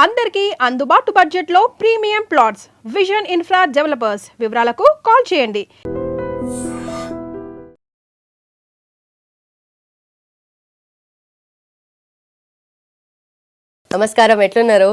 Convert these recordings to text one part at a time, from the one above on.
అందరికీ అందుబాటు బడ్జెట్లో premium plots vision infra developers. వివరాలకు కాల్ చేయండి. నమస్కారం, ఎట్లున్నారు?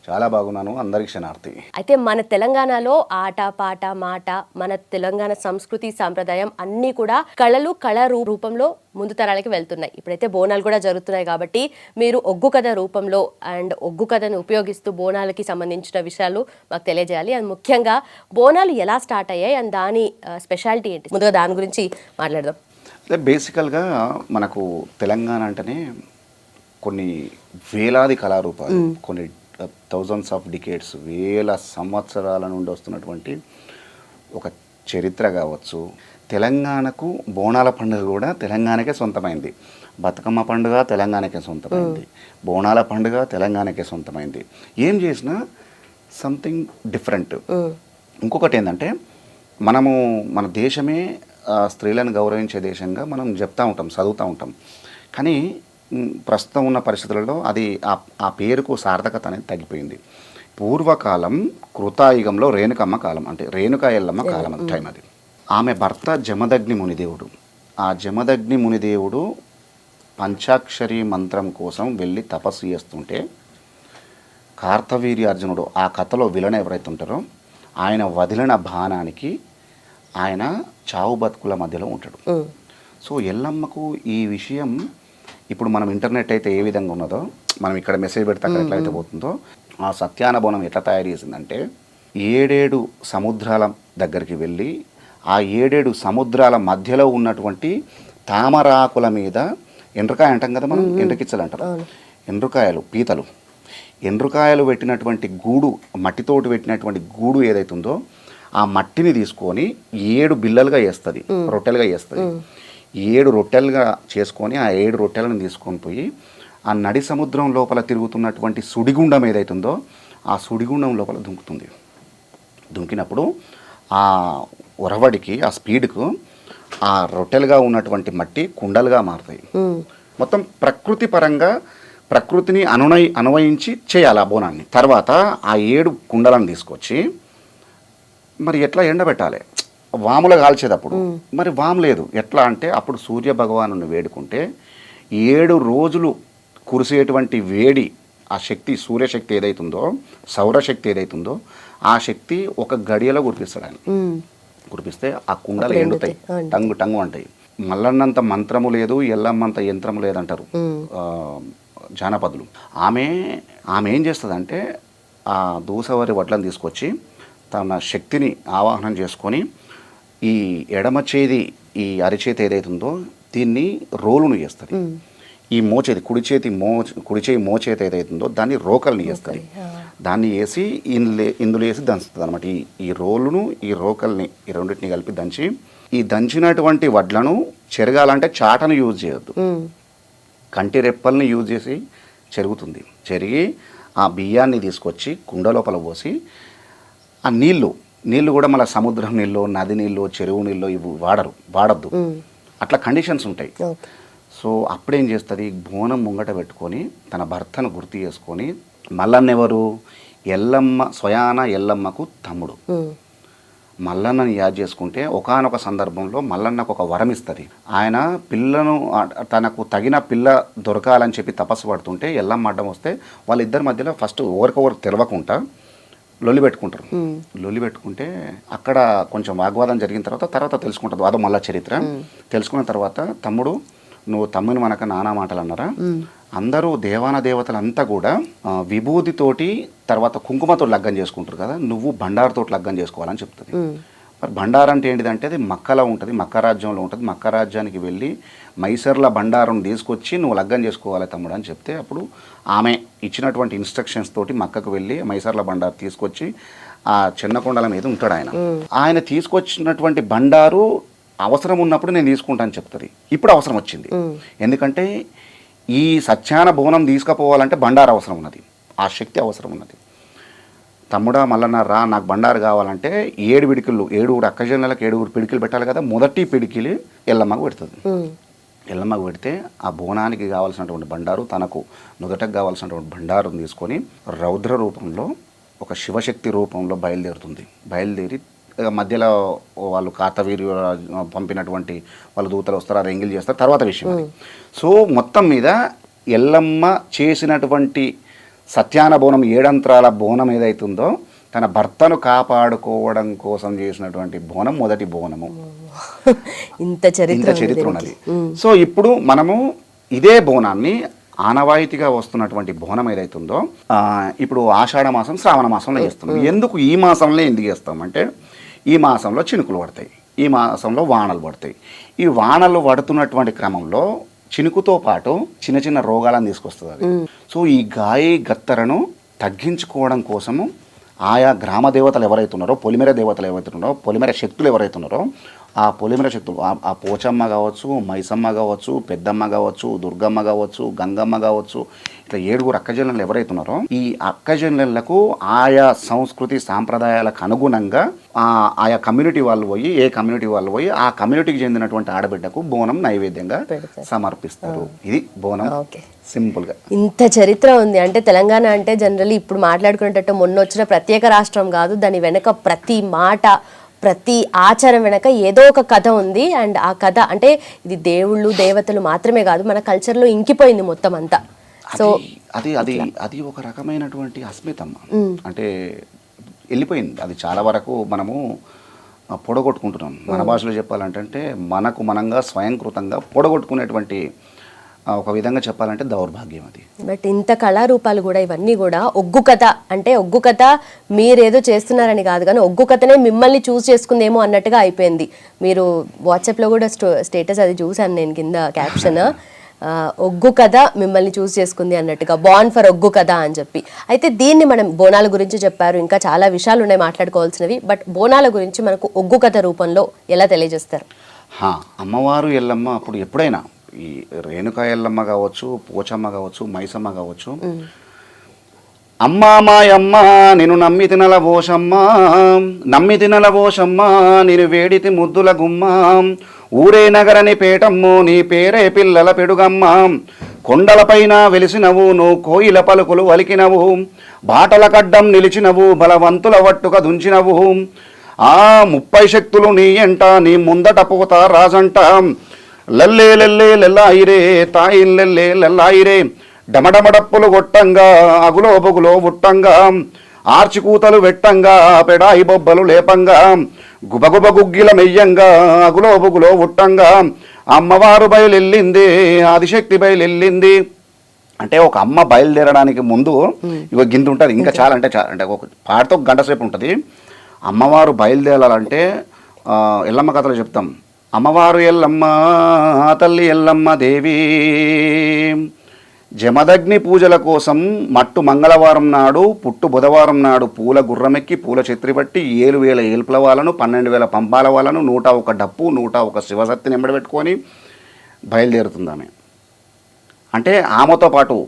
చాలా బాగున్నాను. అందరికి క్షణార్థి. అయితే మన తెలంగాణలో ఆట పాట మాట, మన తెలంగాణ సంస్కృతి సాంప్రదాయం అన్నీ కూడా కళ రూపంలో ముందు తరాలకి వెళ్తున్నాయి. ఇప్పుడైతే బోనాలు కూడా జరుగుతున్నాయి కాబట్టి మీరు ఒగ్గు కథ రూపంలో అండ్ ఒగ్గు కథను ఉపయోగిస్తూ బోనాలకి సంబంధించిన విషయాలు మాకు తెలియజేయాలి. అండ్ ముఖ్యంగా బోనాలు ఎలా స్టార్ట్ అయ్యాయి అండ్ దాని స్పెషాలిటీ ఏంటి, ముందుగా దాని గురించి మాట్లాడదాం. బేసికల్గా మనకు తెలంగాణ అంటేనే కొన్ని వేలాది కళారూపాలు, కొన్ని థౌజండ్స్ ఆఫ్ డికేట్స్, వేల సంవత్సరాల నుండి వస్తున్నటువంటి ఒక చరిత్ర కావచ్చు. తెలంగాణకు బోనాల పండుగ కూడా తెలంగాణకే సొంతమైంది. బతుకమ్మ పండుగ తెలంగాణకే సొంతమైంది. బోనాల పండుగ తెలంగాణకే సొంతమైంది. ఏం చేసినా సంథింగ్ డిఫరెంట్. ఇంకొకటి ఏంటంటే, మనము మన దేశమే స్త్రీలను గౌరవించే దేశంగా మనం చెప్తూ ఉంటాం, చదువుతూ ఉంటాం. కానీ ప్రస్తుతం ఉన్న పరిస్థితులలో అది ఆ పేరుకు సార్థకత అనేది తగ్గిపోయింది. పూర్వకాలం కృతాయుగంలో రేణుకమ్మ కాలం, అంటే రేణుకా ఎల్లమ్మ కాలం టైం అది. ఆమె భర్త జమదగ్ని మునిదేవుడు. ఆ జమదగ్ని మునిదేవుడు పంచాక్షరి మంత్రం కోసం వెళ్ళి తపస్సు చేస్తుంటే కార్తవీర్యార్జునుడు, ఆ కథలో విలన్ ఎవరైతే ఉంటారో, ఆయన వదిలిన బాణానికి ఆయన చావు బతుకుల మధ్యలో ఉంటాడు. సో ఎల్లమ్మకు ఈ విషయం, ఇప్పుడు మనం ఇంటర్నెట్ అయితే ఏ విధంగా ఉన్నదో, మనం ఇక్కడ మెసేజ్ పెడితే అక్కడ ఎట్లయితే పోతుందో, ఆ సత్యానబోనం ఎట్లా తయారు చేసిందంటే, 7 సముద్రాల దగ్గరికి వెళ్ళి ఆ 7 సముద్రాల మధ్యలో ఉన్నటువంటి తామరాకుల మీద, ఎండ్రకాయ అంటాం కదా మనం, ఎండ్రకిచ్చలు అంటారు, ఎండ్రకాయలు, పీతలు, ఎండ్రకాయలు పెట్టినటువంటి గూడు, మట్టితోటి పెట్టినటువంటి గూడు ఏదైతే ఉందో, ఆ మట్టిని తీసుకొని 7 బిల్లలుగా వేస్తుంది, రొట్టెలుగా వేస్తుంది. 7 రొట్టెలుగా చేసుకొని ఆ 7 రొట్టెలను తీసుకొని పోయి ఆ నడి సముద్రం లోపల తిరుగుతున్నటువంటి సుడిగుండం ఏదైతుందో ఆ సుడిగుండం లోపల దుంకుతుంది. దుంకినప్పుడు ఆ ఒరవడికి, ఆ స్పీడ్కు ఆ రొట్టెలుగా ఉన్నటువంటి మట్టి కుండలుగా మారుతాయి. మొత్తం ప్రకృతి పరంగా ప్రకృతిని అన్వయించి చేయాలి ఆ బోనాన్ని. తర్వాత ఆ 7 కుండలను తీసుకొచ్చి మరి ఎట్లా ఎండబెట్టాలి, వాములు కాల్చేటప్పుడు మరి వాము లేదు. ఎట్లా అంటే, అప్పుడు సూర్య భగవాను వేడుకుంటే 7 రోజులు కురిసేటువంటి వేడి, ఆ శక్తి, సూర్యశక్తి ఏదైతుందో, సౌరశక్తి ఏదైతుందో, ఆ శక్తి ఒక గడియలో కురిపిస్తాడు ఆయన. కురిపిస్తే ఆ కుండలు ఎండుతాయి, టంగు అంటాయి. మల్లన్నంత మంత్రము లేదు, ఎల్లమ్మంత యంత్రము లేదంటారు జానపదులు. ఆమె ఏం చేస్తుందంటే, ఆ దూసవరి వడ్లను తీసుకొచ్చి తన శక్తిని ఆవాహనం చేసుకొని ఈ ఎడమ చేతి, ఈ అరిచేతి ఏదైతుందో దీన్ని రోలును చేస్తుంది. ఈ మోచేతి, కుడి చేయి మోచేతి ఏదైతుందో దాన్ని రోకల్ని చేస్తుంది. దాన్ని వేసి ఇందులో వేసి దంచుతుంది అనమాట. ఈ రోలును, ఈ రోకల్ని, ఈ రెండింటిని కలిపి దంచి, ఈ దంచినటువంటి వడ్లను చెరగాలంటే చాటను యూజ్ చేయొద్దు, కంటి రెప్పల్ని యూజ్ చేసి చెరుగుతుంది. చెరిగి ఆ బియ్యాన్ని తీసుకొచ్చి కుండ లోపల పోసి, ఆ నీళ్ళు కూడా మళ్ళీ సముద్రం నీళ్ళు, నది నీళ్ళు, చెరువు నీళ్ళు ఇవి వాడద్దు. అట్లా కండిషన్స్ ఉంటాయి. సో అప్పుడేం చేస్తుంది, బోనం ముంగట పెట్టుకొని తన భర్తను గుర్తు చేసుకొని, మల్లన్నెవరు, ఎల్లమ్మ, స్వయాన ఎల్లమ్మకు తమ్ముడు. మల్లన్నని యాద్ చేసుకుంటే ఒకానొక సందర్భంలో మల్లన్నకు ఒక వరం ఇస్తుంది. ఆయన పిల్లను, తనకు తగిన పిల్ల దొరకాలని చెప్పి తపస్సు పడుతుంటే ఎల్లమ్మ అడ్డం వస్తే వాళ్ళిద్దరి మధ్యలో ఫస్ట్ ఒకరికొకరు తెలవకుండా లొల్లి పెట్టుకుంటారు. లొల్లి పెట్టుకుంటే అక్కడ కొంచెం వాగ్వాదం జరిగిన తర్వాత తెలుసుకుంటుంది, అదో మళ్ళా చరిత్ర. తెలుసుకున్న తర్వాత, తమ్ముడు నువ్వు తమ్ముని మనక నానా మాటలు అన్నారా, అందరూ దేవాన దేవతలంతా కూడా విభూతితోటి తర్వాత కుంకుమతో లగ్గం చేసుకుంటారు కదా, నువ్వు బండారుతో లగ్గం చేసుకోవాలని చెప్తుంది. మరి బండారు అంటే ఏంటిదంటే, అది మక్కలో ఉంటుంది, మక్క రాజ్యంలో ఉంటుంది. మక్క రాజ్యానికి వెళ్ళి మైసర్ల బండారం తీసుకొచ్చి నువ్వు లగ్గం చేసుకోవాలి తమ్ముడు అని చెప్తే, అప్పుడు ఆమె ఇచ్చినటువంటి ఇన్స్ట్రక్షన్స్ తోటి మక్కకు వెళ్ళి మైసర్ల బండారు తీసుకొచ్చి ఆ చిన్నకొండల మీద ఉంటాడు ఆయన. ఆయన తీసుకొచ్చినటువంటి బండారు అవసరం ఉన్నప్పుడు నేను తీసుకుంటాను చెప్తుంది. ఇప్పుడు అవసరం వచ్చింది, ఎందుకంటే ఈ సత్యాన బోనం తీసుకుపోవాలంటే బండారు అవసరం ఉన్నది, ఆ శక్తి అవసరం ఉన్నది. తమ్ముడా మల్లన్న రా, నాకు బండారు కావాలంటే 7 పిడికిళ్ళు, 7 అక్కజనులకు 7 పిడికిలు పెట్టాలి కదా. మొదటి పిడికిలి ఎల్లమ్మకు పెడుతుంది. ఎల్లమ్మకు పెడితే ఆ బోనానికి కావాల్సినటువంటి బండారు తనకు నుదటకు కావాల్సినటువంటి బండారుని తీసుకొని రౌద్ర రూపంలో ఒక శివశక్తి రూపంలో బయలుదేరి మధ్యలో వాళ్ళు కార్తవీర్యు పంపినటువంటి వాళ్ళు దూతలు వస్తారు, అది ఎంగిల్ చేస్తారు, తర్వాత విషయం అది. సో మొత్తం మీద ఎల్లమ్మ చేసినటువంటి సత్యాన బోనం 7 అంత్రాల బోనం ఏదైతుందో తన భర్తను కాపాడుకోవడం కోసం చేసినటువంటి బోనం మొదటి బోనము. ఇంత చరిత్ర ఉన్నది. సో ఇప్పుడు మనము ఇదే బోనాన్ని ఆనవాయితీగా వస్తున్నటువంటి బోనం ఏదైతుందో ఇప్పుడు ఆషాఢ మాసం శ్రావణ మాసంలో చేస్తున్నాం. ఎందుకు ఈ మాసంలో ఎందుకు చేస్తామంటే ఈ మాసంలో చినుకులు పడతాయి, ఈ మాసంలో వానలు పడతాయి. ఈ వానలు పడుతున్నటువంటి క్రమంలో చినుకుతో పాటు చిన్న చిన్న రోగాలను తీసుకొస్తుంది అది. సో ఈ గాయి గత్తరను తగ్గించుకోవడం కోసము ఆయా గ్రామ దేవతలు ఎవరైతున్నారో, పొలిమేర దేవతలు ఎవరైతున్నారో, పొలిమేర శక్తులు ఎవరైతున్నారో ఆ పొలిమేర శక్తులు ఆ పోచమ్మ కావచ్చు, మైసమ్మ కావచ్చు, పెద్దమ్మ కావచ్చు, దుర్గమ్మ కావచ్చు, గంగమ్మ కావచ్చు, ఇట్లా 7 అక్కజనులు ఎవరైతున్నారో ఈ అక్కజనులకు ఆయా సంస్కృతి సాంప్రదాయాలకు అనుగుణంగా ఆయా కమ్యూనిటీ వాళ్ళు పోయి ఆ కమ్యూనిటీకి చెందినటువంటి ఆడబిడ్డకు బోనం నైవేద్యంగా సమర్పిస్తారు. ఇది బోనం సింపుల్ గా. ఇంత చరిత్ర ఉంది అంటే తెలంగాణ అంటే జనరల్లీ ఇప్పుడు మాట్లాడుకునేటట్టు మొన్న వచ్చిన ప్రత్యేక రాష్ట్రం కాదు, దాని వెనక ప్రతి మాట ప్రతి ఆచారం వెనక ఏదో ఒక కథ ఉంది. అండ్ ఆ కథ అంటే ఇది దేవుళ్ళు దేవతలు మాత్రమే కాదు, మన కల్చర్లో ఇంకిపోయింది మొత్తం అంతా. సో అది ఒక రకమైనటువంటి అస్మితమ్మ, అంటే వెళ్ళిపోయింది. అది చాలా వరకు మనము పొడగొట్టుకుంటున్నాం. మన భాషలో చెప్పాలంటే మనకు మనంగా స్వయంకృతంగా పొడగొట్టుకునేటువంటి ఒక విధంగా చెప్పాలంటే దౌర్భాగ్యం అది. బట్ ఇంత కళారూపాలు కూడా ఇవన్నీ కూడా ఒగ్గు కథ అంటే ఒగ్గు కథ మీరేదో చేస్తున్నారని కాదు, కానీ ఒగ్గు కథనే మిమ్మల్ని చూస్ చేసుకుందేమో అన్నట్టుగా అయిపోయింది. మీరు వాట్సాప్లో కూడా స్టేటస్ అది చూసాను నేను, కింద క్యాప్షన్ ఒగ్గు కథ మిమ్మల్ని చూస్ చేసుకుంది అన్నట్టుగా, బాన్ ఫర్ ఒగ్గు కథ అని చెప్పి. అయితే దీన్ని మనం బోనాల గురించి చెప్పారు, ఇంకా చాలా విషయాలు ఉన్నాయి మాట్లాడుకోవాల్సినవి. బట్ బోనాల గురించి మనకు ఒగ్గు కథ రూపంలో ఎలా తెలియజేస్తారు? అమ్మవారు ఎల్లమ్మ అప్పుడు ఎప్పుడైనా ఈ రేణుకా ఎల్లమ్మ కావచ్చు, పోచమ్మ కావచ్చు, మైసమ్మ కావచ్చు, అమ్మా మాయమ్మ నేను నమ్మి తినల పోషమ్మ నేను వేడితి ముద్దుల గుమ్మ, ఊరే నగరని పేటమ్ము నీ పేరే పిల్లల పెడుగమ్మ, కొండలపైన వెలిసినవు నువ్వు కోయిల పలుకులు వలికినవు, బాటల కడ్డం నిలిచినవు బలవంతుల వట్టుక దుంచినవు, 30 శక్తులు నీ ఎంట నీ ముందట పోత రాజంట, లల్లే లల్లే లెల్లాయిరే తాయిల్లెల్లే లెల్లాయిరే, డమడమడప్పులు కొట్టంగా అగులో బొగులో ఉట్టంగా, ఆర్చికూతలు వెట్టంగా పెడాయి బొబ్బలు లేపంగా, గుబగుబ గుగ్గిల మెయ్యంగా అగులో బొగులో ఉట్టంగా, అమ్మవారు బయలెళ్ళింది ఆదిశక్తి బయలెళ్ళింది. అంటే ఒక అమ్మ బయలుదేరడానికి ముందు ఇవ గింత ఉంటుంది, ఇంకా చాలా అంటే ఒక పాటతో గంట సేపు ఉంటుంది. అమ్మవారు బయలుదేరాలంటే ఎల్లమ్మ కథలు చెప్తాం. అమ్మవారు ఎల్లమ్మ తల్లి ఎల్లమ్మ దేవి జమదగ్ని పూజల కోసం మట్టు మంగళవారం నాడు పుట్టు బుధవారం నాడు పూల గుర్రమెక్కి పూల ఛత్రి పట్టి 7,000 ఏల్పుల వాళ్ళను 12,000 పంపాల వాళ్ళను 101 డప్పు 101 శివసత్తిని ఎంబడబెట్టుకొని బయలుదేరుతుంది ఆమె. అంటే ఆమెతో పాటు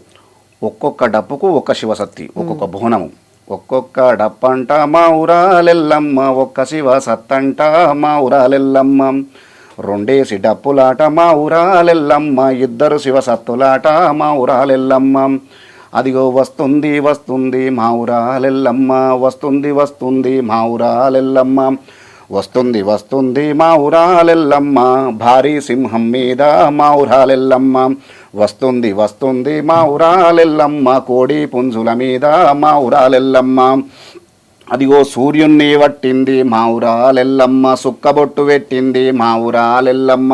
ఒక్కొక్క డప్పుకు ఒక్క శివసత్తి, ఒక్కొక్క బోనము, ఒక్కొక్క డప్పంట మా ఊరాలెల్లమ్మ, ఒక్క శివసత్తంట మా ఊరాలెల్లమ్మ, 2 డప్పులాట మా ఊరాలెల్లమ్మ, 2 శివసత్తులాట మా ఊరాలెల్లమ్మ, అదిగో వస్తుంది వస్తుంది మా ఊరాలెల్లమ్మ, వస్తుంది మా ఊరాలెల్లమ్మ, వస్తుంది మా ఊరాలెల్లమ్మ, భారీ సింహం మీద మా ఊరాలెల్లమ్మ, వస్తుంది మా ఊరాలెల్లమ్మ, కోడి పుంజుల మీద మా ఊరాలెల్లమ్మ, అదిగో సూర్యుణ్ణి వట్టింది మా ఊరాలెల్లమ్మ, సుక్కబొట్టు పెట్టింది మా ఊరాలెల్లమ్మ,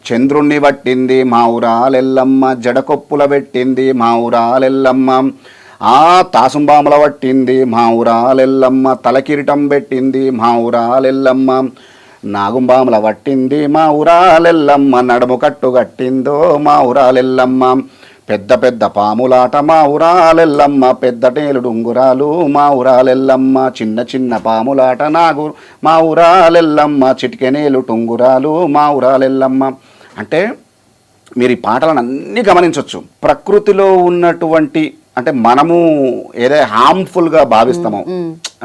చంద్రుణ్ణి వట్టింది మా ఊరాలెల్లమ్మ, జడకొప్పుల పెట్టింది మా ఊరాలెల్లమ్మ, తాసుంబాముల వట్టింది మా ఊరాలెల్లమ్మ, తలకిరీటం పెట్టింది మా ఊరాలెల్లమ్మ, నాగుంబాముల వట్టింది మా ఊరాలెల్లమ్మ, నడుము కట్టు కట్టిందో మా ఊరాలెల్లమ్మ, పెద్ద పెద్ద పాములాట మా ఊరాలెల్లమ్మ, పెద్దటేలు డుంగురాలు మా ఊరాలెల్లమ్మ, చిన్న చిన్న పాములాట మా ఊరాలెల్లమ్మ, చిటికెనేలు టుంగురాలు మా ఊరాలెల్లమ్మ. అంటే మీరు ఈ పాటలను అన్నీ గమనించవచ్చు. ప్రకృతిలో ఉన్నటువంటి అంటే మనము ఏదో హార్మ్ఫుల్గా భావిస్తామో,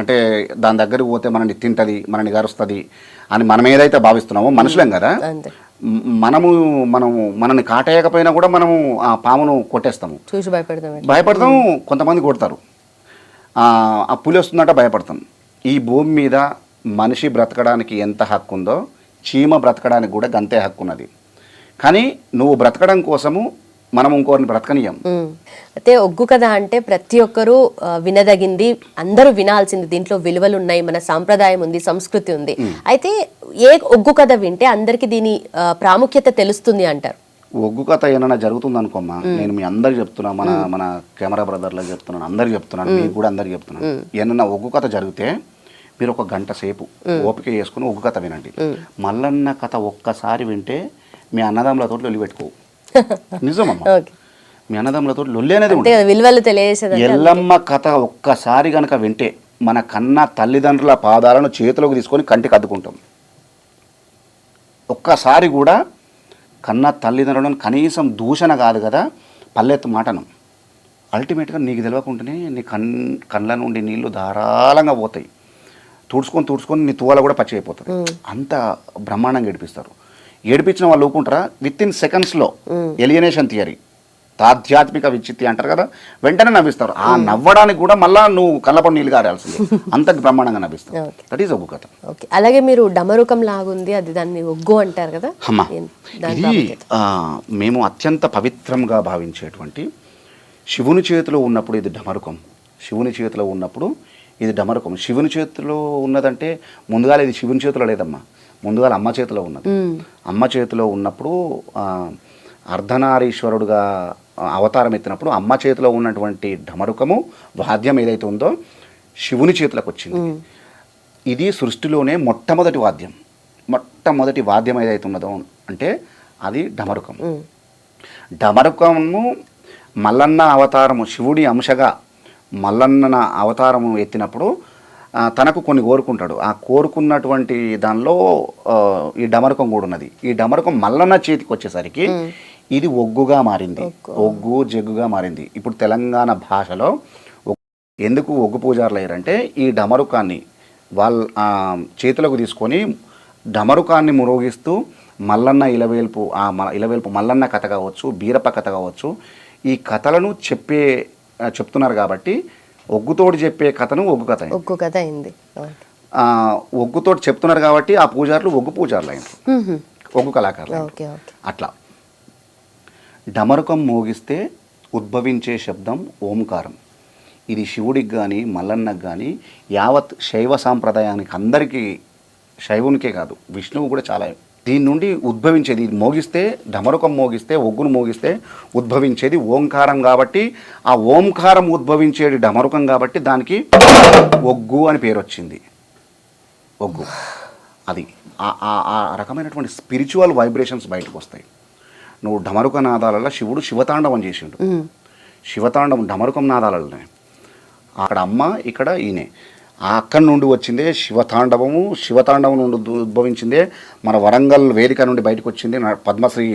అంటే దాని దగ్గరికి పోతే మనని తింటది మనని గరుస్తుంది అని మనం ఏదైతే భావిస్తున్నామో, మనుషులేం కదా, మనల్ని కాటేయకపోయినా కూడా మనము ఆ పామును కొట్టేస్తాము, చూసి భయపడతాం. కొంతమంది కొడతారు. ఆ పులి వస్తుందంటే భయపడతాం. ఈ భూమి మీద మనిషి బ్రతకడానికి ఎంత హక్కు ఉందో చీమ బ్రతకడానికి కూడా గంతే హక్కు ఉన్నది. కానీ నువ్వు బ్రతకడం కోసము మనం ఇంకోరిని బ్రతకనీయం. అయితే ఒగ్గు కథ అంటే ప్రతి ఒక్కరూ వినదగింది, అందరూ వినాల్సింది. దీంట్లో విలువలు ఉన్నాయి, మన సాంప్రదాయం ఉంది, సంస్కృతి ఉంది. అయితే ఏ ఒగ్గు కథ వింటే అందరికి దీని ప్రాముఖ్యత తెలుస్తుంది అంటారు? ఒగ్గు కథ ఏమైనా జరుగుతుంది అనుకోమ్మా, నేను మీ అందరికి చెప్తున్నా, మన కెమెరా బ్రదర్లకు చెప్తున్నాను, అందరికి చెప్తున్నాను, మీకు కూడా అందరికి చెప్తున్నాను. ఏమన్నా ఒగ్గు కథ జరిగితే మీరు ఒక గంట సేపు ఓపిక చేసుకుని ఒగ్గు కథ వినండి. మల్లన్న కథ ఒక్కసారి వింటే మీ అన్నదమ్ములతో లొల్లి పెట్టుకోవు. నిజమమ్మా, మీ అన్నదమ్ములతో లొల్లి అనేది విలువలు తెలియజేసేది. ఎల్లమ్మ కథ ఒక్కసారి కనుక వింటే మన కన్న తల్లిదండ్రుల పాదాలను చేతిలోకి తీసుకొని కంటికి అద్దుకుంటాం. ఒక్కసారి కూడా కన్న తల్లిదండ్రులను కనీసం దూషణ కాదు కదా, పల్లెత్తు మాటను అల్టిమేట్గా నీకు తెలియకుండానే నీ కళ్ళ నుండి నీళ్లు ధారాళంగా పోతాయి. తుడుచుకొని నీ తువాల కూడా పచ్చి అయిపోతుంది. అంత బ్రహ్మాండంగా ఏడిపిస్తారు. ఏడిపించిన వాళ్ళు ఊపుకుంటారా, విత్ ఇన్ సెకండ్స్లో ఎలియనేషన్ థియరీ, ఆధ్యాత్మిక విచ్చిత్తి అంటారు కదా, వెంటనే నవ్విస్తారు. ఆ నవ్వడానికి కూడా మళ్ళీ నువ్వు కళ్ళపడి నీళ్ళు గారాల్సింది, అంత బ్రహ్మాండంగా నవ్విస్తావు. దట్ ఈస్ ఒగ్గు కథ. అలాగే మీరు డమరుకం లాగుంది, అది దాన్ని ఒగ్గు అంటారు కదా. అమ్మా, ఇది మేము అత్యంత పవిత్రంగా భావించేటువంటి శివుని చేతిలో ఉన్నప్పుడు ఇది డమరుకం. శివుని చేతిలో ఉన్నప్పుడు ఇది డమరుకం. శివుని చేతిలో ఉన్నదంటే ముందుగా ఇది శివుని చేతిలో లేదమ్మా, ముందుగా అమ్మ చేతిలో ఉన్నది. అమ్మ చేతిలో ఉన్నప్పుడు అర్ధనారీశ్వరుడుగా అవతారం ఎత్తినప్పుడు అమ్మ చేతిలో ఉన్నటువంటి డమరుకము వాద్యం ఏదైతే ఉందో శివుని చేతిలోకి వచ్చింది. ఇది సృష్టిలోనే మొట్టమొదటి వాద్యం ఏదైతే ఉన్నదో అంటే అది డమరుకం. డమరుకము మల్లన్న అవతారము, శివుడి అంశగా మల్లన్న అవతారము ఎత్తినప్పుడు తనకు కొన్ని కోరుకుంటాడు. ఆ కోరుకున్నటువంటి దానిలో ఈ డమరుకం కూడా ఉన్నది. ఈ డమరుకం మల్లన్న చేతికి వచ్చేసరికి ఇది ఒగ్గుగా మారింది, ఒగ్గు జగ్గుగా మారింది. ఇప్పుడు తెలంగాణ భాషలో ఎందుకు ఒగ్గు పూజారులు అయ్యారంటే ఈ డమరుకాన్ని వాళ్ళ చేతులకు తీసుకొని డమరుకాన్ని మురోగిస్తూ మల్లన్న ఇలవేల్పు, ఇలవేల్పు మల్లన్న కథ కావచ్చు, బీరప్ప కథ కావచ్చు, ఈ కథలను చెప్తున్నారు కాబట్టి ఒగ్గుతోటి చెప్పే కథను ఒగ్గు కథ అయింది. ఒగ్గుతోటి చెప్తున్నారు కాబట్టి ఆ పూజారులు ఒగ్గు పూజారులు అయినారు, ఒగ్గు కళాకారులు. అట్లా డమరుకం మోగిస్తే ఉద్భవించే శబ్దం ఓంకారం. ఇది శివుడికి కానీ మల్లన్నకు కానీ యావత్ శైవ సాంప్రదాయానికి అందరికీ, శైవునికే కాదు విష్ణువు కూడా చాలా, దీని నుండి ఉద్భవించేది. ఇది మోగిస్తే, డమరుకం మోగిస్తే, ఒగ్గును మోగిస్తే ఉద్భవించేది ఓంకారం కాబట్టి, ఆ ఓంకారం ఉద్భవించేది డమరుకం కాబట్టి దానికి ఒగ్గు అని పేరు వచ్చింది. ఒగ్గు అది ఆ రకమైనటువంటి స్పిరిచువల్ వైబ్రేషన్స్ బయటకు వస్తాయి. నువ్వు డమరుక నాదాలలో శివుడు శివతాండవం చేసిండు. శివతాండవం డమరుకం నాదాలలోనే, అక్కడ అమ్మ, ఇక్కడ ఈయనే. అక్కడి నుండి వచ్చిందే శివతాండవము. శివతాండవం నుండి ఉద్భవించిందే మన వరంగల్ వేదిక నుండి బయటకు వచ్చింది పద్మశ్రీ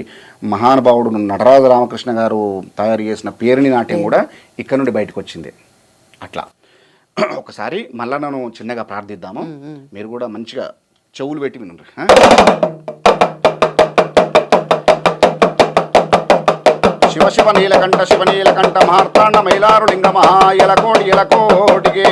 మహానుభావుడు నటరాజ రామకృష్ణ గారు తయారు చేసిన పేరుని నాట్యం కూడా ఇక్కడ నుండి బయటకు వచ్చింది. అట్లా ఒకసారి మళ్ళా నన్ను చిన్నగా ప్రార్థిద్దాము, మీరు కూడా మంచిగా చెవులు పెట్టి వినండి. శివ శివ నీలకంఠ శివ నీలకంఠ మార్తాండ మైలారులింగ మహాయలకోడి ఎలకోడిగే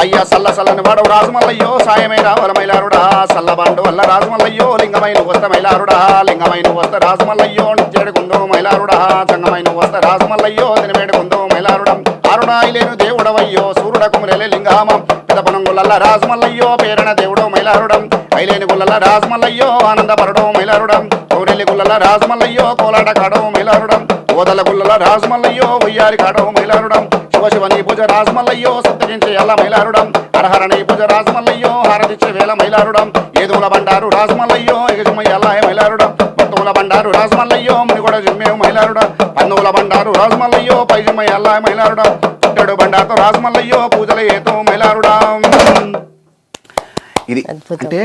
అయ్య సల్ల సల్లని వాడవు రాజమల్లయ్యో సాయమై రావల మైలారుడా సల్లబండు వల్ల రాజమల్లయ్యో లింగమైన వస్త మైలారుడా లింగమైన వస్త రాజమల్లయ్యో నిత్యడుకుందో మైలారుడా చంగమైన వస్త రాజమల్లయ్యో తినవేడుకుందో మైలారుడం అరుణాయిలేను దేవుడవయ్యో సూర్యుడకు మురలే లింగామం పెదపనం గుల్లల్ల రాజమల్లయ్యో పేరణ దేవుడో మైలారుడం ఐలేని గుల్లల రాజమల్లయ్యో ఆనందపరడో మైలారుడం కౌరెల్లి గుల్లల రాజమల్లయ్యో కోలాట కాడో మైలారుడం ఓదల గుల్లల రాజమల్లయ్యో ఉయ్యారి కాడో మైలారుడం శివ శివ నీ పూజ రాజమల్లయ్యో సత్యగించే ఎల్ల మైలారుడం హరహర నీ పూజ రాజమల్లయ్యో హారతిచ్చే వేల మైలారుడం ఏదుల బండారు రాజమల్లయ్యో ఎగజమయ్య అల్లాయ మైలారుడం భక్తుల బండారు రాజమల్లయ్యో మునిగొడ జిమ్మేవు మైలారుడం పన్నుల బండారు రాజమల్లయ్యో పైజమయ్య అల్లాయ మైలారుడం చుట్టడు బండారుతో రాజమల్లయ్యో పూజల ఏతో మైలారుడం. ఇది అంటే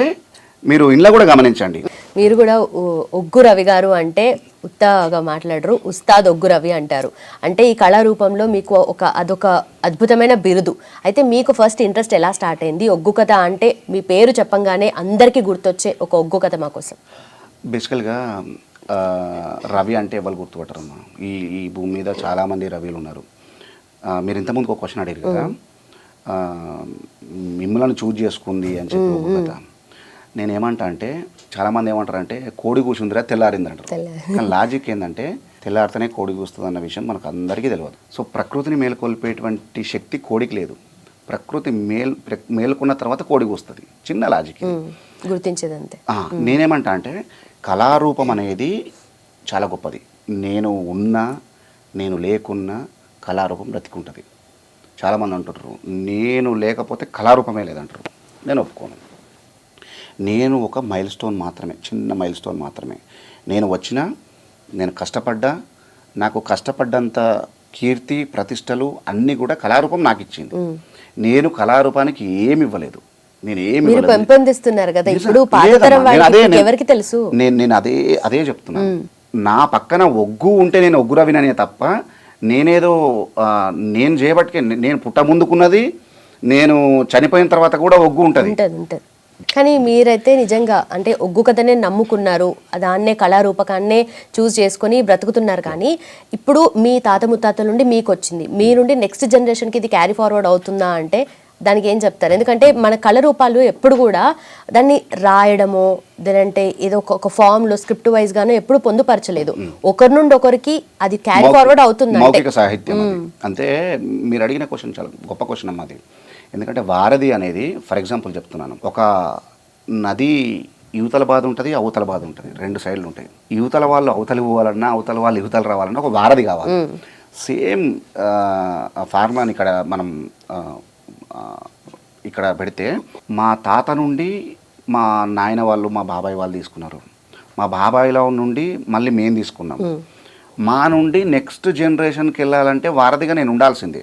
మీరు ఇంట్లో కూడా గమనించండి. మీరు కూడా ఒగ్గు రవి గారు అంటే ఉత్తగా మాట్లాడరు, ఉస్తాద్ ఒగ్గు రవి అంటారు. అంటే ఈ కళారూపంలో మీకు అదొక అద్భుతమైన బిరుదు. అయితే మీకు ఫస్ట్ ఇంట్రెస్ట్ ఎలా స్టార్ట్ అయింది? ఒగ్గు కథ అంటే మీ పేరు చెప్పంగానే అందరికీ గుర్తొచ్చే ఒక ఒగ్గు కథ మా కోసం. బేసికల్గా రవి అంటే ఎవరు గుర్తుపట్టరమ్మా. ఈ భూమి మీద చాలామంది రవిలు ఉన్నారు. మీరు ఇంతకుముందుకు ఒక క్వశ్చన్ అడిగారు కదా, మిమ్మల్ని చూజ్ చేసుకుంది అని చెప్పి ఒక కథ. నేనేమంటా అంటే చాలామంది ఏమంటారంటే కోడి కూర్చుందిరా తెల్లారింది అంటారు. కానీ లాజిక్ ఏంటంటే తెల్లారితేనే కోడి కూస్తుంది అన్న విషయం మనకు అందరికీ తెలియదు. సో ప్రకృతిని మేల్కొల్పేటువంటి శక్తి కోడికి లేదు. ప్రకృతి మేల్కొన్న తర్వాత కోడి కూస్తుంది. చిన్న లాజిక్ గుర్తించేదంతే. నేనేమంటా అంటే కళారూపం అనేది చాలా గొప్పది. నేను ఉన్నా నేను లేకున్నా కళారూపం బ్రతికుంటుంది. చాలామంది అంటారు నేను లేకపోతే కళారూపమే లేదంటారు. నేను ఒప్పుకోను. నేను ఒక మైల్ స్టోన్ మాత్రమే, చిన్న మైల్ స్టోన్ మాత్రమే. నేను వచ్చినా, నేను కష్టపడ్డా, నాకు కష్టపడ్డంత కీర్తి ప్రతిష్టలు అన్నీ కూడా కళారూపం నాకు ఇచ్చింది. నేను కళారూపానికి ఏమి ఇవ్వలేదు. మీరు పెంపొందిస్తున్నారు కదా ఇప్పుడు పాతతరం వాళ్ళకి ఎవరికి తెలుసు. నేను అదే చెప్తున్నాను. నా పక్కన ఒగ్గు ఉంటే నేను ఒగ్గు రవిననే తప్ప నేనేదో నేను చేయబట్టుకే నేను పుట్ట ముందుకున్నది, నేను చనిపోయిన తర్వాత కూడా ఒగ్గు ఉంటుంది. కానీ మీరైతే నిజంగా అంటే ఒగ్గు కథనే నమ్ముకున్నారు, దాన్నే కళారూపకాన్నే చూస్ చేసుకొని బ్రతుకుతున్నారు. కానీ ఇప్పుడు మీ తాత ముత్తాతల నుండి మీకు వచ్చింది, మీ నుండి నెక్స్ట్ జనరేషన్కి ఇది క్యారీ ఫార్వర్డ్ అవుతుందా అంటే దానికి ఏం చెప్తారు? ఎందుకంటే మన కళ రూపాలు ఎప్పుడు కూడా దాన్ని రాయడమో లేదంటే ఏదో ఒక ఫామ్లో స్క్రిప్ట్ వైజ్ గానో ఎప్పుడు పొందుపరచలేదు. ఒకరి నుండి ఒకరికి అది క్యారీ ఫార్వర్డ్ అవుతుంది. మౌఖిక సాహిత్యం అంటే మీరు అడిగిన క్వశ్చన్ చాలా గొప్ప క్వశ్చన్ అమ్మా అది. ఎందుకంటే వారధి అనేది ఫర్ ఎగ్జాంపుల్ చెప్తున్నాను, ఒక నది యువతల బాధ ఉంటుంది, అవతల బాధ ఉంటుంది, రెండు సైడ్లు ఉంటాయి. యువతల వాళ్ళు అవతలి పోవాలన్నా అవతల వాళ్ళు యువతలు రావాలన్నా ఒక వారధి కావాలి. సేమ్ ఫార్మాని ఇక్కడ మనం ఇక్కడ పెడితే మా తాత నుండి మా నాయన వాళ్ళు మా బాబాయ్ వాళ్ళు తీసుకున్నారు, మా బాబాయ్ల నుండి మళ్ళీ మేము తీసుకున్నాం. మా నుండి నెక్స్ట్ జనరేషన్కి వెళ్ళాలంటే వారధిగా నేను ఉండాల్సిందే.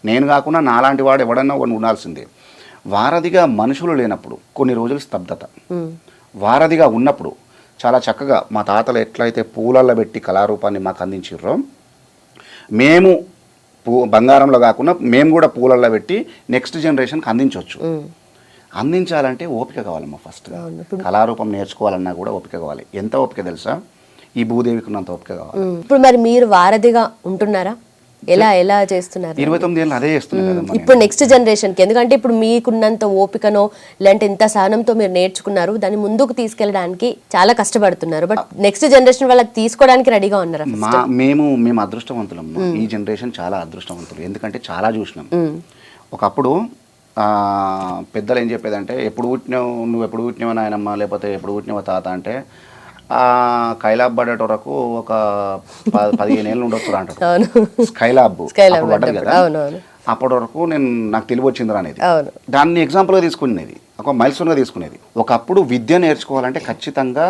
నేను కాకుండా నాలాంటి వాడు ఎవడన్నా ఉండాల్సిందే. వారధిగా మనుషులు లేనప్పుడు కొన్ని రోజులు స్తబ్దత, వారధిగా ఉన్నప్పుడు చాలా చక్కగా మా తాతలు ఎట్లయితే పూలల్లో పెట్టి కళారూపాన్ని మాకు అందించారో మేము బంగారంలో కాకుండా మేము కూడా పూలల్లో పెట్టి నెక్స్ట్ జనరేషన్కి అందించవచ్చు. అందించాలంటే ఓపిక కావాలమ్మా. ఫస్ట్ కళారూపం నేర్చుకోవాలన్నా కూడా ఓపిక కావాలి. ఎంత ఓపిక తెలుసా? ఈ భూదేవికి ఉన్నంత ఓపిక కావాలి. ఇప్పుడు మరి మీరు వారధిగా ఉంటున్నారా? ఎలా చేస్తున్నారు? 29 ఏళ్ళు అదే చేస్తున్నారు. ఇప్పుడు నెక్స్ట్ జనరేషన్కి, ఎందుకంటే ఇప్పుడు మీకున్నంత ఓపికనో లేదంటే ఇంత సహనంతో మీరు నేర్చుకున్నారు, దాన్ని ముందుకు తీసుకెళ్ళడానికి చాలా కష్టపడుతున్నారు. బట్ నెక్స్ట్ జనరేషన్ వాళ్ళకి తీసుకోవడానికి రెడీగా ఉన్నారు. మేము అదృష్టవంతులం. ఈ జనరేషన్ చాలా అదృష్టవంతులు. ఎందుకంటే చాలా చూసినాం. ఒకప్పుడు పెద్దలు ఏం చెప్పేదంటే నువ్వు ఎప్పుడు పుట్టినావు నాయనమ్మ, లేకపోతే ఎప్పుడు పుట్టినావా తాత అంటే కైలాబ్ పడేట వరకు ఒక 15 ఏళ్ళు ఉండొచ్చు అంటారు. స్కైలాబ్ పడ్డది కదా, అప్పటి వరకు నాకు తెలివి వచ్చిందిరా అనేది. దాన్ని ఎగ్జాంపుల్గా తీసుకునేది, ఒక మైల్స్టోన్గా తీసుకునేది. ఒకప్పుడు విద్య నేర్చుకోవాలంటే ఖచ్చితంగా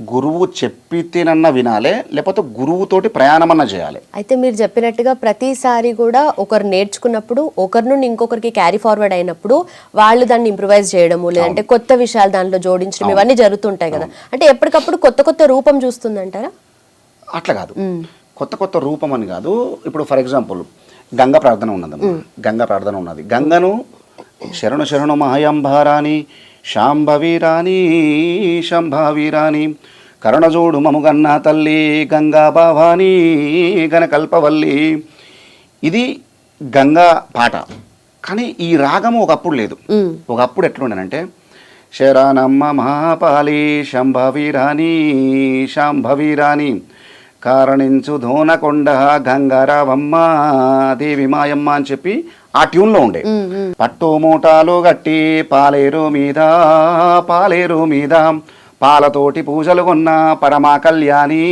గురువు చెప్పితేనన్నా వినాలే, లేకపోతే గురువుతోటి ప్రయాణం అన్నా చేయాలి. అయితే మీరు చెప్పినట్టుగా ప్రతిసారి కూడా ఒకరు నేర్చుకున్నప్పుడు ఒకరి నుండి ఇంకొకరికి క్యారీ ఫార్వర్డ్ అయినప్పుడు వాళ్ళు దాన్ని ఇంప్రూవైజ్ చేయడము లేదంటే కొత్త విషయాలు దాంట్లో జోడించడం ఇవన్నీ జరుగుతుంటాయి కదా. అంటే ఎప్పటికప్పుడు కొత్త రూపం చూస్తుందంటారా? అట్లా కాదు, కొత్త రూపం అని కాదు. ఇప్పుడు ఫర్ ఎగ్జాంపుల్ గంగా ప్రార్థన ఉన్నదమ్మా. గంగా ప్రార్థన ఉన్నది. గంగను శరణు మహాయంభారాని శాంభవీరాణి శంభావీరాణి కరుణజోడు మముగన్నా తల్లి గంగా భవాని గణకల్పవల్లి, ఇది గంగా పాట. కానీ ఈ రాగము ఒకప్పుడు లేదు. ఒకప్పుడు ఎట్లుండనంటే శరణమ్మ మహాపాలి శంభవీరాని శాంభవీరాని కారణించు ధోనకొండ గంగారావమ్మ దేవి మాయమ్మ అని చెప్పి ఆ ట్యూన్లో ఉండే. పట్టు మూటాలు గట్టి పాలేరు మీద పాలతోటి పూజలు కొన్న పరమా కళ్యాణి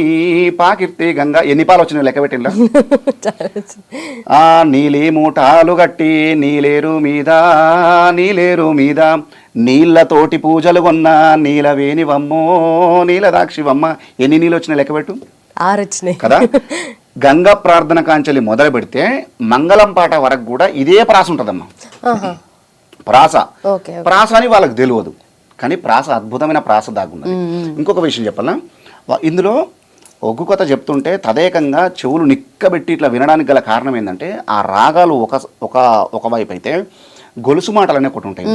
పాకీర్తి గంగా. ఎన్ని పాలు వచ్చినాయి లెక్క పెట్టిందా? నీలి మూటాలు గట్టి నీలేరు మీద నీళ్లతోటి పూజలు కొన్న నీలవేణివమ్మో నీలదాక్షివమ్మ. ఎన్ని నీళ్ళు వచ్చినాయి లెక్క పెట్టు? 6 వచ్చినాయి కదా. గంగా ప్రార్థన కాంచెలి మొదలు పెడితే మంగళం పాట వరకు కూడా ఇదే ప్రాస ఉంటుందమ్మా. ప్రాస అని వాళ్ళకి తెలియదు. కానీ ప్రాస అద్భుతమైన ప్రాస దాగున్నది. ఇంకొక విషయం చెప్పాలా, ఇందులో ఒగ్గు కథ చెప్తుంటే తదేకంగా చెవులు నిక్కబెట్టి ఇట్లా వినడానికి గల కారణం ఏంటంటే ఆ రాగాలు ఒకవైపు అయితే గొలుసు మాటలు అనే ఒకటి ఉంటాయి.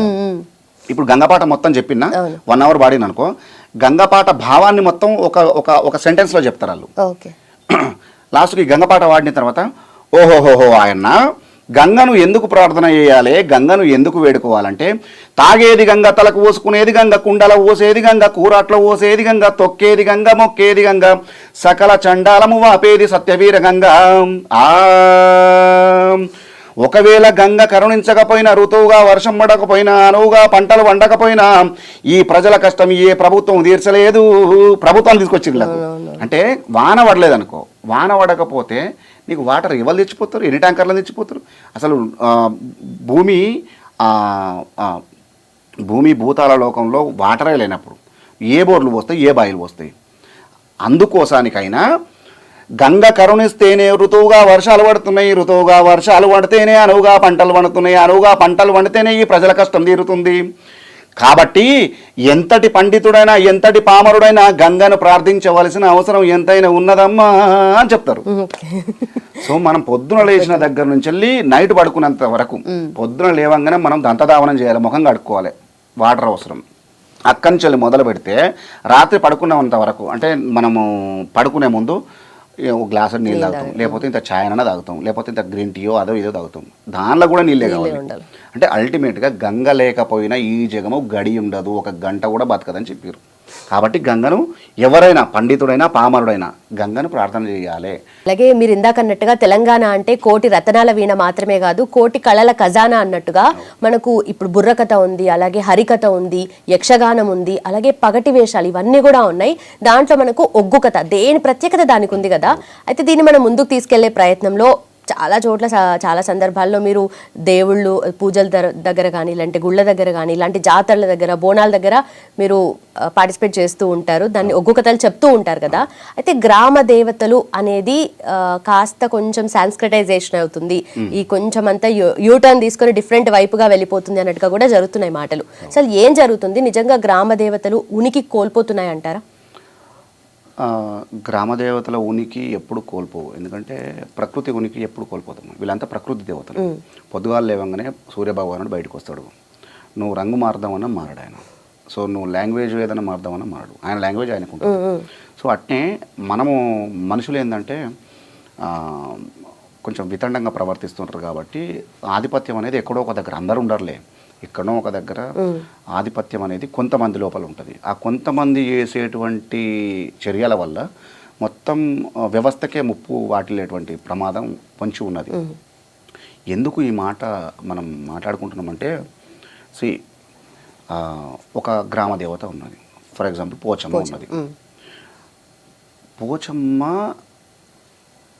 ఇప్పుడు గంగపాట మొత్తం చెప్పినా 1 hour పాడిన అనుకో, గంగపాట భావాన్ని మొత్తం ఒక సెంటెన్స్లో చెప్తారు వాళ్ళు. లాస్ట్కి గంగపాట వాడిన తర్వాత ఓహోహోహో ఆయన గంగను ఎందుకు ప్రార్థన చేయాలి, గంగను ఎందుకు వేడుకోవాలంటే తాగేది గంగ, తలకు పోసుకునేది గంగ, కుండల పోసేది గంగ, కూరాట్లో పోసేది గంగ, తొక్కేది గంగ, మొక్కేది గంగ, సకల చండాలము వాపేది సత్యవీర గంగ. ఒకవేళ గంగ కరుణించకపోయినా, ఋతువుగా వర్షం పడకపోయినా, అనువుగా పంటలు వండకపోయినా ఈ ప్రజల కష్టం ఏ ప్రభుత్వం తీర్చలేదు. ప్రభుత్వాన్ని తీసుకొచ్చింది అంటే వాన పడలేదు అనుకో, వాన పడకపోతే నీకు వాటర్ ఎవరు తెచ్చిపోతారు, ఎన్ని ట్యాంకర్లు తెచ్చిపోతారు. అసలు భూమి భూతాల లోకంలో వాటరే లేనప్పుడు ఏ బోర్లు పోస్తాయి, ఏ బాయిలు పోస్తాయి. అందుకోసానికైనా గంగ కరుణిస్తేనే ఋతువుగా వర్షాలు పడుతున్నాయి, ఋతువుగా వర్షాలు పడితేనే అనువుగా పంటలు పండుతున్నాయి, అనువుగా పంటలు పండితేనే ఈ ప్రజల కష్టం తీరుతుంది. కాబట్టి ఎంతటి పండితుడైనా ఎంతటి పామరుడైనా గంగను ప్రార్థించవలసిన అవసరం ఎంతైనా ఉన్నదమ్మా అని చెప్తారు. సో మనం పొద్దున లేచిన దగ్గర నుంచి వెళ్ళి నైట్ పడుకునేంత వరకు, పొద్దున లేవంగానే మనం దంతధావనం చేయాలి, ముఖం కడుక్కోవాలి, వాటర్ అవసరం. అక్కడి నుంచి వెళ్ళి మొదలు పెడితే రాత్రి పడుకునేంత వరకు, అంటే మనము పడుకునే ముందు ఒక గ్లాసు నీళ్ళు తాగుతాం, లేకపోతే ఇంత ఛాయ్ అన్న తాగుతాం, లేకపోతే ఇంత గ్రీన్ టీయో అదో ఇదో తాగుతాం, దానిలో కూడా నీళ్ళే కావాలి. అంటే అల్టిమేట్గా గంగ లేకపోయినా ఈ జగము గడి ఉండదు, ఒక గంట కూడా బతకదని చెప్పారు. కాబట్టి గంగను ఎవరైనా పండితుడైనా పామరుడైనా గంగను ప్రార్థన చేయాలి. అలాగే మీరు ఇందాక అన్నట్టుగా తెలంగాణ అంటే కోటి రతనాల వీణ మాత్రమే కాదు, కోటి కళల ఖజానా అన్నట్టుగా మనకు ఇప్పుడు బుర్రకథ ఉంది, అలాగే హరికథ ఉంది, యక్షగానం ఉంది, అలాగే పగటి వేషాలు ఇవన్నీ కూడా ఉన్నాయి. దాంట్లో మనకు ఒగ్గు కథ, దేని ప్రత్యేకత దానికి ఉంది కదా. అయితే దీన్ని మనం ముందుకు తీసుకెళ్లే ప్రయత్నంలో చాలా చోట్ల చాలా సందర్భాల్లో మీరు దేవుళ్ళు పూజల దగ్గర కానీ, ఇలాంటి గుళ్ళ దగ్గర కానీ, ఇలాంటి జాతరల దగ్గర, బోనాల దగ్గర మీరు పార్టిసిపేట్ చేస్తూ ఉంటారు, దాన్ని ఒగ్గు కథలు చెప్తూ ఉంటారు కదా. అయితే గ్రామ దేవతలు అనేది కాస్త కొంచెం సాంస్క్రిటైజేషన్ అవుతుంది, ఈ కొంచెం అంతా యూటర్న్ తీసుకొని డిఫరెంట్ వైపుగా వెళ్ళిపోతుంది అన్నట్టుగా కూడా జరుగుతున్నాయి మాటలు. అసలు ఏం జరుగుతుంది, నిజంగా గ్రామ దేవతలు ఉనికి కోల్పోతున్నాయి అంటారా? గ్రామదేవతల ఉనికి ఎప్పుడు కోల్పోవు, ఎందుకంటే ప్రకృతి ఉనికి ఎప్పుడు కోల్పోతాం. వీళ్ళంతా ప్రకృతి దేవతలు. పొద్దుగాలు లేవంగానే సూర్యభగవానుడు బయటకు వస్తాడు, నువ్వు రంగు మారుదామన్నా మారడు ఆయన. సో నువ్వు లాంగ్వేజ్ ఏదైనా మారుదామన్నా మారడు, ఆయన లాంగ్వేజ్ ఆయనకు ఉంటుంది. సో అట్నే మనము మనుషులు ఏంటంటే కొంచెం వితండంగా ప్రవర్తిస్తుంటారు. కాబట్టి ఆధిపత్యం అనేది ఎక్కడో ఒక దగ్గర, అందరూ ఉండరులే, ఎక్కడో ఒక దగ్గర ఆధిపత్యం అనేది కొంతమంది లోపల ఉంటుంది. ఆ కొంతమంది చేసేటువంటి చర్యల వల్ల మొత్తం వ్యవస్థకే ముప్పు వాటిల్లేటువంటి ప్రమాదం పొంచి ఉన్నది. ఎందుకు ఈ మాట మనం మాట్లాడుకుంటున్నామంటే, ఒక గ్రామ దేవత ఉన్నది, ఫర్ ఎగ్జాంపుల్ పోచమ్మ ఉన్నది. పోచమ్మ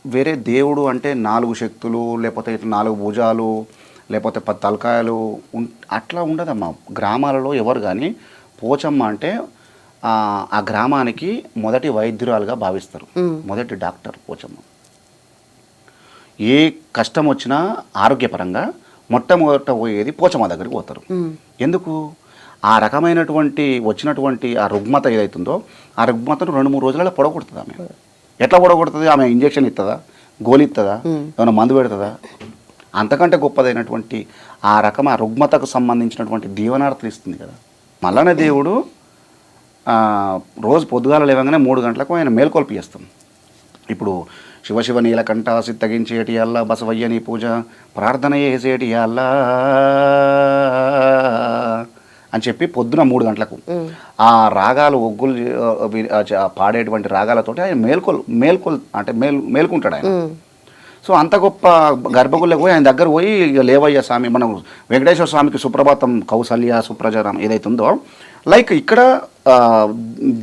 వేరే దేవుడు అంటే 4 శక్తులు, లేకపోతే ఇట్లా 4 భుజాలు, లేకపోతే 10 తలకాయలు అట్లా ఉండదమ్మా. గ్రామాలలో ఎవరు కానీ పోచమ్మ అంటే ఆ గ్రామానికి మొదటి వైద్యురాలుగా భావిస్తారు, మొదటి డాక్టర్ పోచమ్మ. ఏ కష్టం వచ్చినా ఆరోగ్యపరంగా మొట్టమొదట పోయేది పోచమ్మ దగ్గరికి పోతారు. ఎందుకు? ఆ రకమైనటువంటి వచ్చినటువంటి ఆ రుగ్మత ఏదైతుందో ఆ రుగ్మతను 2-3 రోజులలో పొడగొడుతుంది ఆమె. ఎట్లా పొడగొడుతుంది? ఆమె ఇంజెక్షన్ ఇస్తుందా, గోళీ ఇస్తుందా, ఏమైనా మందు పెడుతుందా? అంతకంటే గొప్పదైనటువంటి ఆ రకం ఆ రుగ్మతకు సంబంధించినటువంటి దీవనార్థులు ఇస్తుంది కదా. మల్లన్న దేవుడు రోజు పొద్దుగాల లేవగానే 3 గంటలకు ఆయన మేల్కొల్పి చేస్తాం. ఇప్పుడు శివశివ నీలకంఠ సిద్ధగించేటి అల్లా, బసవయ్యని పూజ ప్రార్థన చేసేటి అల్లా అని చెప్పి పొద్దున 3 గంటలకు ఆ రాగాలు ఒగ్గులు పాడేటువంటి రాగాలతోటి ఆయన మేల్కుంటాడు ఆయన. సో అంత గొప్ప గర్భగుళ్ళకి పోయి ఆయన దగ్గర పోయి ఇక లేవయ్య స్వామి, మనం వెంకటేశ్వర స్వామికి సుప్రభాతం, కౌసల్య సుప్రజారం ఏదైతే ఉందో, లైక్ ఇక్కడ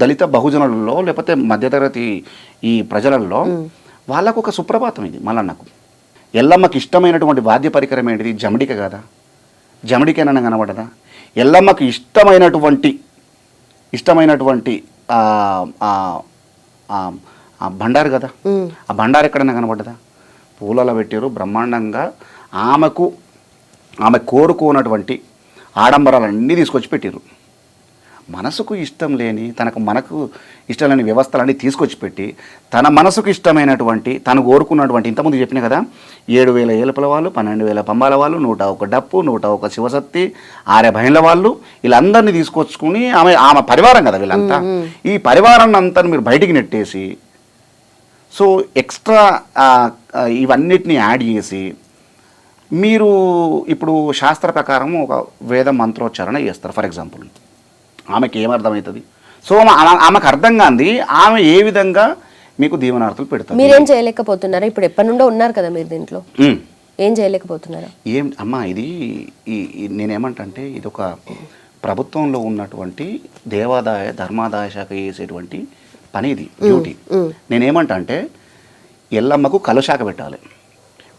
దళిత బహుజనులలో లేకపోతే మధ్యతరగతి ఈ ప్రజలలో వాళ్ళకు ఒక సుప్రభాతం ఇది. మల్లన్నకు ఎల్లమ్మకి ఇష్టమైనటువంటి వాద్య పరికరం ఏంటిది? జమడిక కదా. జమడికేనన్నా కనబడదా? ఎల్లమ్మకి ఇష్టమైనటువంటి బండారు కదా. ఆ బండారు ఎక్కడన్నా కనబడ్డదా? పూలలో పెట్టారు బ్రహ్మాండంగా. ఆమె కోరుకున్నటువంటి ఆడంబరాలన్నీ తీసుకొచ్చి పెట్టారు. మనసుకు ఇష్టం లేని మనకు ఇష్టం లేని వ్యవస్థలన్నీ తీసుకొచ్చి పెట్టి తన మనసుకు ఇష్టమైనటువంటి తను కోరుకున్నటువంటి ఇంతకుముందు చెప్పిన కదా 7,000 ఏలుపల వాళ్ళు, 12,000 పంబాల వాళ్ళు, 101 డప్పు, 101 శివశక్తి, 6 భైన్ల వాళ్ళు, వీళ్ళందరినీ తీసుకొచ్చుకుని ఆమె పరివారం కదా వీళ్ళంతా. ఈ పరివారాన్ని అంతా మీరు బయటికి నెట్టేసి సో ఎక్స్ట్రా ఇవన్నిటిని యాడ్ చేసి మీరు ఇప్పుడు శాస్త్ర ప్రకారం ఒక వేద మంత్రోచ్చారణ చేస్తారు. ఫర్ ఎగ్జాంపుల్ ఆమెకి ఏమర్థమవుతుంది? సో ఆమెకు అర్థం కాంది ఆమె ఏ విధంగా మీకు దీవెనార్థులు పెడతారు. మీరేం చేయలేకపోతున్నారా? ఇప్పుడు ఎప్పటి నుండో ఉన్నారు కదా మీరు దీంట్లో, ఏం చేయలేకపోతున్నారా? అమ్మా ఇది నేనేమంటే ఇది ఒక ప్రభుత్వంలో ఉన్నటువంటి దేవాదాయ ధర్మాదాయ శాఖ చేసేటువంటి పని, ఇది డ్యూటీ. నేనేమంటే ఎల్లమ్మకు కలుశాఖ పెట్టాలి.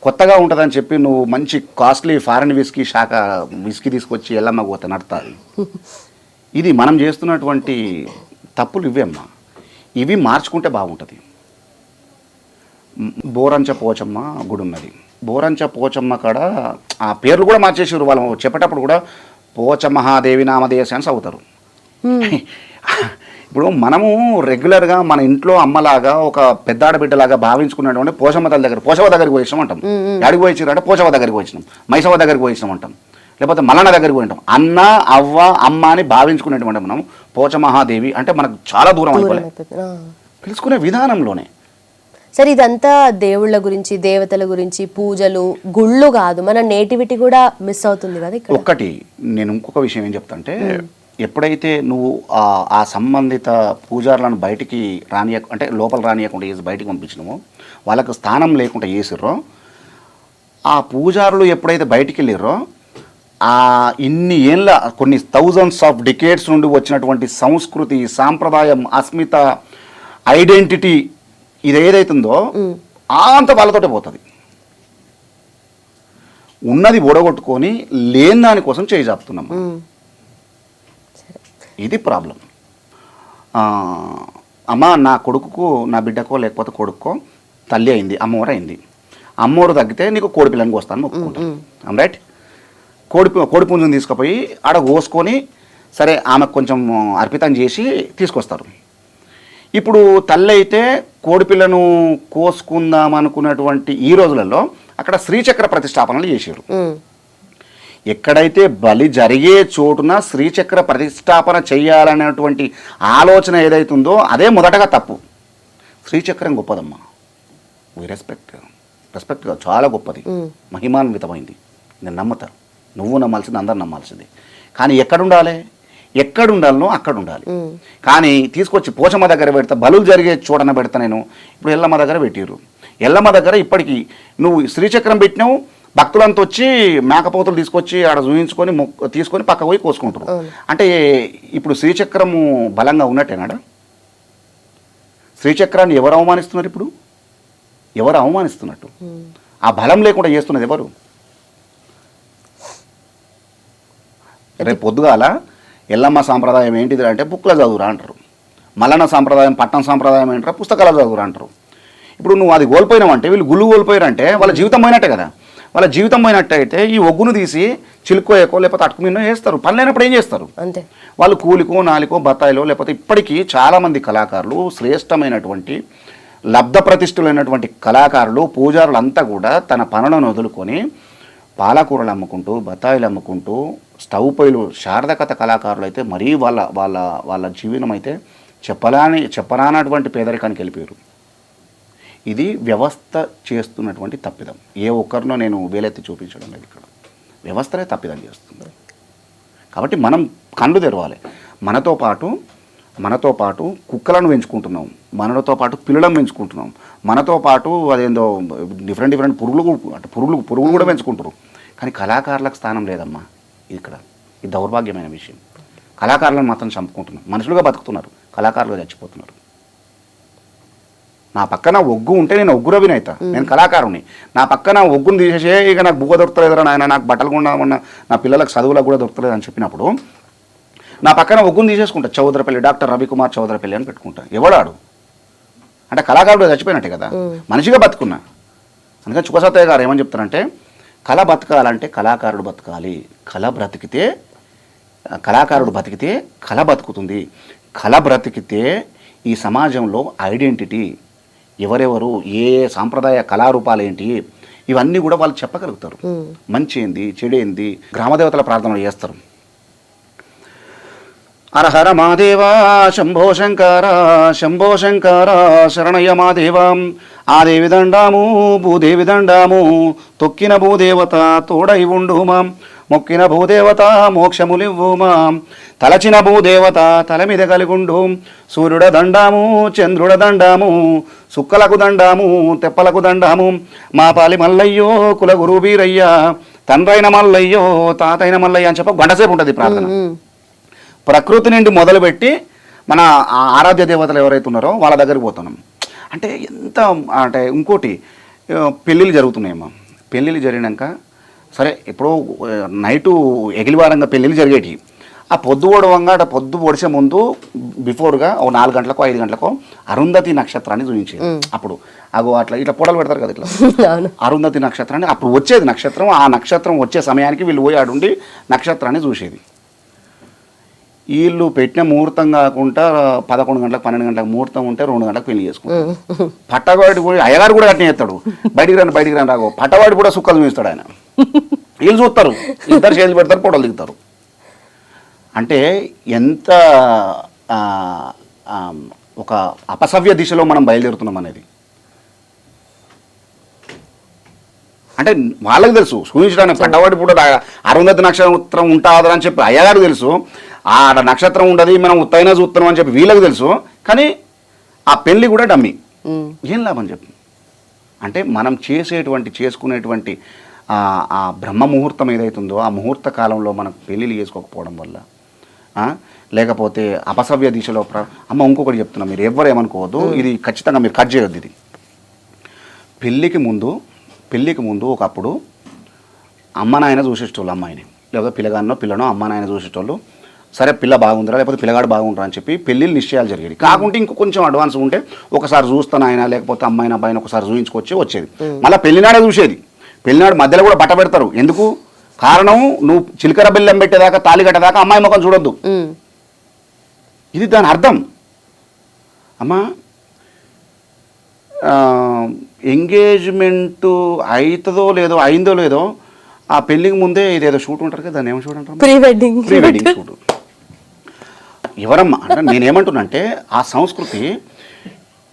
కొత్తగా ఉంటుందని చెప్పి నువ్వు మంచి కాస్ట్లీ ఫారెన్ విస్కీ తీసుకొచ్చి ఎల్లమ్మకు పోతే నడుతుంది. ఇది మనం చేస్తున్నటువంటి తప్పులు ఇవేమ్మా. ఇవి మార్చుకుంటే బాగుంటుంది. బోరంచ పోచమ్మ గుడి ఉన్నది. బోరంచ పోచమ్మ కాడ ఆ పేర్లు కూడా మార్చేసారు. వాళ్ళు చెప్పేటప్పుడు కూడా పోచ మహాదేవి నామదేశ అని చదువుతారు. ఇప్పుడు మనము రెగ్యులర్గా మన ఇంట్లో అమ్మలాగా ఒక పెద్ద ఆడబిడ్డలాగా భావించుకున్నటువంటి పోషమ్మ తల్లి దగ్గర పోషవ దగ్గరికి పోయినాం అంటాం. ఎడికి పోయించారంటే పోషవ దగ్గరికి పోయినాం, మైసవ దగ్గరికి పోయినాం అంటాం, లేకపోతే మల్లన్న దగ్గరికి పోయింటాం. అన్న అవ్వ అమ్మ అని భావించుకునేటువంటి మనం పోచ మహాదేవి అంటే మనకు చాలా దూరం అయిపోలేదు పిలుచుకునే విధానంలోనే. సరే, ఇదంతా దేవుళ్ళ గురించి, దేవతల గురించి, పూజలు, గుళ్ళు కాదు, మన నేటివిటీ కూడా మిస్ అవుతుంది కదా ఇక్కడ. ఒక్కటి నేను ఇంకొక విషయం ఏం చెప్తాంటే, ఎప్పుడైతే నువ్వు ఆ సంబంధిత పూజారులను బయటికి అంటే లోపల రానియకుండా చేసి బయటికి పంపించినామో, వాళ్ళకు స్థానం లేకుండా చేసిర్రో, ఆ పూజారులు ఎప్పుడైతే బయటికి వెళ్ళిర్రో, ఇన్ని ఏళ్ళ కొన్ని థౌజండ్స్ ఆఫ్ డికేడ్స్ నుండి వచ్చినటువంటి సంస్కృతి, సాంప్రదాయం, అస్మిత, ఐడెంటిటీ ఇది ఏదైతుందో అంత వాళ్ళతోటే పోతుంది. ఉన్నది ఓడగొట్టుకొని లేని దానికోసం చేయి చాపుతున్నాం. ఇది ప్రాబ్లం. అమ్మ నా కొడుకుకు, నా బిడ్డకో లేకపోతే కొడుక్కో తల్లి అయింది, అమ్మవారు అయింది. అమ్మవారు తగ్గితే నీకు కోడి పిల్లని కోస్తాను మొక్కుకుంటాను. రైట్? కోడి పుంజుని తీసుకుపోయి ఆడ కోసుకొని సరే ఆమెకు కొంచెం అర్పితం చేసి తీసుకొస్తారు. ఇప్పుడు తల్లి అయితే కోడిపిల్లను కోసుకుందాం అనుకున్నటువంటి ఈ రోజులలో అక్కడ శ్రీచక్ర ప్రతిష్టాపనలు చేశారు. ఎక్కడైతే బలి జరిగే చోటున శ్రీచక్ర ప్రతిష్టాపన చేయాలనేటువంటి ఆలోచన ఏదైతుందో అదే మొదటగా తప్పు. శ్రీచక్రం గొప్పదమ్మా, రెస్పెక్ట్గా చాలా గొప్పది, మహిమాన్వితమైంది. నేను నమ్ముతాను, నువ్వు నమ్మాల్సింది, అందరు నమ్మాల్సింది. కానీ ఎక్కడుండాలనో అక్కడ ఉండాలి. కానీ తీసుకొచ్చి పోచమ్మ దగ్గర పెడతా, బలులు జరిగే చోటన పెడతా. నేను ఇప్పుడు ఎల్లమ్మ దగ్గర పెట్టిర్రు. ఎల్లమ్మ దగ్గర ఇప్పటికీ నువ్వు శ్రీచక్రం పెట్టినావు, భక్తులంతా వచ్చి మేకపోతులు తీసుకొచ్చి ఆడ చూయించుకొని తీసుకొని పక్క పోయి కోసుకుంటారు. అంటే ఇప్పుడు శ్రీచక్రము బలంగా ఉన్నట్టేనాడా? శ్రీచక్రాన్ని ఎవరు అవమానిస్తున్నారు? ఇప్పుడు ఎవరు అవమానిస్తున్నట్టు? ఆ బలం లేకుండా చేస్తున్నది ఎవరు? రేపు పొద్దుగాల ఎల్లమ్మ సాంప్రదాయం ఏంటిది అంటే బుక్లో చదువురా అంటారు. మల్లన్న సాంప్రదాయం, పట్నం సాంప్రదాయం ఏంటారా పుస్తకాలు చదువురా అంటారు. ఇప్పుడు నువ్వు అది కోల్పోయినావంటే, వీళ్ళు గుళ్ళు కోల్పోయారంటే వాళ్ళ జీవితం పోయినట్టే కదా. వాళ్ళ జీవితం పోయినట్టయితే ఈ ఒగ్గును తీసి చిలుకోయకో లేకపోతే అటుకు మీనో వేస్తారు. పని లేనప్పుడు ఏం చేస్తారు? అంతే. వాళ్ళు కూలికో, నాలికో, బత్తాయిలో, లేకపోతే ఇప్పటికీ చాలామంది కళాకారులు, శ్రేష్టమైనటువంటి లబ్ధ ప్రతిష్ఠులైనటువంటి కళాకారులు, పూజారులు అంతా కూడా తన పనులను వదులుకొని పాలకూరలు అమ్ముకుంటూ, బత్తాయిలు అమ్ముకుంటూ, స్టవ్ పొయ్యిలు, శారదకథ కళాకారులు అయితే మరీ వాళ్ళ జీవనం అయితే చెప్పరానటువంటి పేదరికానికి వెళ్ళిపోయారు. ఇది వ్యవస్థ చేస్తున్నటువంటి తప్పిదం. ఏ ఒక్కరినో నేను వేలెత్తి చూపించడం లేదు. ఇక్కడ వ్యవస్థనే తప్పిదం చేస్తుంది. కాబట్టి మనం కళ్ళు తెరవాలి. మనతో పాటు కుక్కలను పెంచుకుంటున్నాం, మనతో పాటు పిల్లలను పెంచుకుంటున్నాం, మనతో పాటు అదేందో డిఫరెంట్ పురుగులు కూడా పెంచుకుంటారు. కానీ కళాకారులకు స్థానం లేదమ్మా ఇక్కడ. ఇది దౌర్భాగ్యమైన విషయం. కళాకారులను మాత్రం చంపుకుంటున్నాం. మనుషులుగా బతుకుతున్నారు, కళాకారులుగా చచ్చిపోతున్నారు. నా పక్కన ఒగ్గు ఉంటే నేను ఒగ్గు రవినైతా, నేను కళాకారుని. నా పక్కన ఒగ్గును తీసేసే ఇక నాకు బువ్వ దొరుకుతలేదురా నాయన, నాకు బట్టలు కూడా నా పిల్లలకు చదువులకు కూడా దొరుకుతలేదు అని చెప్పినప్పుడు నా పక్కన ఒగ్గును తీసేసుకుంటా. చౌదరపల్లి, డాక్టర్ రవికుమార్ చౌదరపల్లి అని పెట్టుకుంటా. ఎవడాడు అంటే కళాకారుడు చచ్చిపోయినట్టే కదా, మనిషిగా బతుకున్నా. అందుకని చుక్కసత్తయ్య గారు ఏమని చెప్తారంటే, కళ బతకాలంటే కళాకారుడు బతకాలి, కళ బ్రతికితే కళాకారుడు బతికితే కళ బతుకుతుంది. కళ బ్రతికితే ఈ సమాజంలో ఐడెంటిటీ, ఎవరెవరు, ఏ సాంప్రదాయ కళారూపాలు ఏంటి, ఇవన్నీ కూడా వాళ్ళు చెప్పగలుగుతారు. మంచి ఏంది, చెడేంది, గ్రామదేవతల ప్రార్థనలు చేస్తారు. హరహర మాదేవా శంభో శంకర శంభో శంకర శరణయ్య మాదేవా, ఆ దేవి దండాము భూదేవి దండాము, తొక్కిన భూదేవత తోడై ఉండుమా, మొక్కిన భూదేవత మోక్షములివ్వుమా, తలచిన భూదేవత తల మీద కలిగుండు, సూర్యుడ దండాము చంద్రుడ దండాము, సుక్కలకు దండాము తెప్పలకు దండాము, మా పాలి మల్లయ్యో కులగురు వీరయ్య, తండ్రైన మల్లయ్యో తాతైన మల్లయ్య అని చెప్ప గంటసేపు ఉంటుంది ప్రార్థన. ప్రకృతి నుండి మొదలుపెట్టి మన ఆరాధ్య దేవతలు ఎవరైతే ఉన్నారో వాళ్ళ దగ్గరికి పోతున్నాం. అంటే ఎంత అంటే ఇంకోటి పెళ్ళిళ్ళు జరుగుతున్నాయమ్మా. పెళ్ళిళ్ళు జరిగినాక సరే ఎప్పుడో నైటు ఎగిలివారంగా పెళ్ళిళ్ళు జరిగేటి, ఆ పొద్దు ఓడవంగా పొద్దు పొడిచే ముందు బిఫోర్గా ఓ 4 గంటలకో 5 గంటలకో అరుంధతి నక్షత్రాన్ని చూపించేది. అప్పుడు అగో అట్లా ఇట్లా పొడలు పెడతారు కదా ఇట్లా అరుంధతి నక్షత్రాన్ని, అప్పుడు వచ్చేది నక్షత్రం. ఆ నక్షత్రం వచ్చే సమయానికి వీళ్ళు పోయి ఆడుండి నక్షత్రాన్ని చూసేది. వీళ్ళు పెట్టిన ముహూర్తం కాకుండా 11 గంటలకు 12 గంటలకు ముహూర్తం ఉంటే 2 గంటలకు పెళ్లి చేసుకుంటారు. పట్టవాడి కూడా అయ్యగారు కూడా అట్నే చేస్తాడు, బయటికి రాని రాగో పట్టవాడి కూడా సుక్కలు చూస్తాడు ఆయన. వీళ్ళు చూస్తారు, ఇద్దరు చేతులు పెడతారు, ఫోటోలు దిగుతారు. అంటే ఎంత ఒక అపసవ్య దిశలో మనం బయలుదేరుతున్నాం అనేది అంటే వాళ్ళకి తెలుసు. సూచించడానికి పట్టవాడి కూడా అరుంధతి నక్షత్రం ఉంటుందని చెప్పి అయ్యగారు తెలుసు, ఆ నక్షత్రం ఉండదు మనం ఉత్తైనా చూస్తున్నాం అని చెప్పి వీళ్ళకి తెలుసు. కానీ ఆ పెళ్లి కూడా డమ్మి. ఏం లాభం చెప్పు. అంటే మనం చేసుకునేటువంటి ఆ బ్రహ్మ ముహూర్తం ఏదైతుందో ఆ ముహూర్త కాలంలో మనం పెళ్ళిళ్ళు చేసుకోకపోవడం వల్ల, లేకపోతే అపసవ్య దిశలో అమ్మ ఇంకొకటి చెప్తున్నా, మీరు ఎవ్వరు ఏమనుకోవద్దు, ఇది ఖచ్చితంగా మీరు కట్ చేయొద్దు. ఇది పెళ్ళికి ముందు ఒకప్పుడు అమ్మ నాయన చూసేటోళ్ళు అమ్మాయిని, లేకపోతే పిల్లనో అమ్మ నాయన చూసేటోళ్ళు. సరే పిల్ల బాగుందిరా లేకపోతే పిల్లగాడు బాగుంటారా అని చెప్పి పెళ్ళిళ్ళు నిశ్చయాలు జరిగేది. కాకుంటే ఇంకో కొంచెం అడ్వాన్స్ ఉంటే ఒకసారి చూస్తాను ఆయన, లేకపోతే అమ్మాయిన అబ్బాయిని ఒకసారి చూయించుకొచ్చి వచ్చేది. మళ్ళీ పెళ్లినాడే చూసేది. పెళ్లినాడు మధ్యలో కూడా బట్ట పెడతారు. ఎందుకు? కారణం నువ్వు చిలకర బెల్లం పెట్టేదాకా తాళి కట్టేదాకా అమ్మాయి ముఖం చూడొద్దు. ఇది దాని అర్థం. అమ్మా ఎంగేజ్మెంట్ అయిందో లేదో ఆ పెళ్ళికి ముందే ఇదేదో షూట్ ఉంటారు కదా, దాన్ని ఏమో షూట్ అంటారు, ప్రీ వెడ్డింగ్ షూట్. ఎవరమ్మా అంటే నేనేమంటున్నా అంటే ఆ సంస్కృతి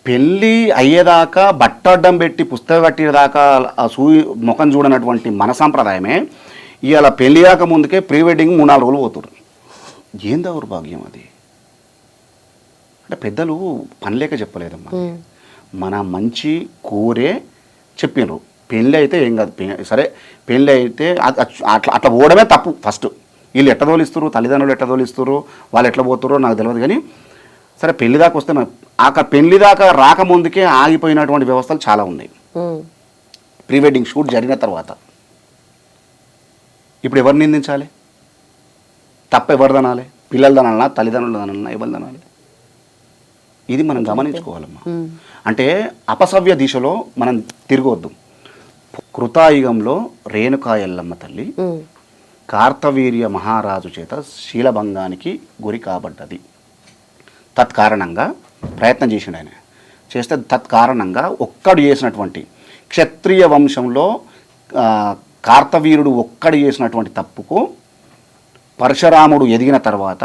పెళ్ళి అయ్యేదాకా బట్ట అడ్డం పెట్టి పుస్తకం కట్టేదాకా ముఖం చూడనటువంటి మన సాంప్రదాయమే ఇవాళ పెళ్ళి కాక ముందుకే ప్రీ వెడ్డింగ్ 3-4 రోజులు పోతున్నారు. ఏం దౌర్భాగ్యం అది. అంటే పెద్దలు పనిలేక చెప్పలేదమ్మా, మన మంచి కోరే చెప్పినారు. పెళ్ళి అయితే ఏం కాదు, సరే పెళ్ళి అయితే అట్లా పోవడమే తప్పు. ఫస్ట్ వీళ్ళు ఎట్లా తోలిస్తారు, తల్లిదండ్రులు ఎట్లా తోలిస్తారు, వాళ్ళు ఎట్లా పోతారో నాకు తెలియదు. కానీ సరే పెళ్లి దాకా వస్తే పెళ్లి దాకా రాకముందుకే ఆగిపోయినటువంటి వ్యవస్థలు చాలా ఉన్నాయి. ప్రీ వెడ్డింగ్ షూట్ జరిగిన తర్వాత ఇప్పుడు ఎవరు నిందించాలి? తప్ప ఎవరు దనాలి? పిల్లలు దనాలనా, తల్లిదండ్రులు దనాలనా, ఎవరు దనాలి? ఇది మనం గమనించుకోవాలమ్మా. అంటే అపసవ్య దిశలో మనం తిరగవద్దు. కృతాయుగంలో రేణుకా ఎల్లమ్మ తల్లి కార్తవీర్య మహారాజు చేత శీలభంగానికి గురి కాబడ్డది. తత్కారణంగా ప్రయత్నం చేసిండు ఆయన. చేస్తే తత్కారణంగా ఒక్కడు చేసినటువంటి క్షత్రియ వంశంలో కార్తవీరుడు ఒక్కడు చేసినటువంటి తప్పుకు పరశురాముడు ఎదిగిన తర్వాత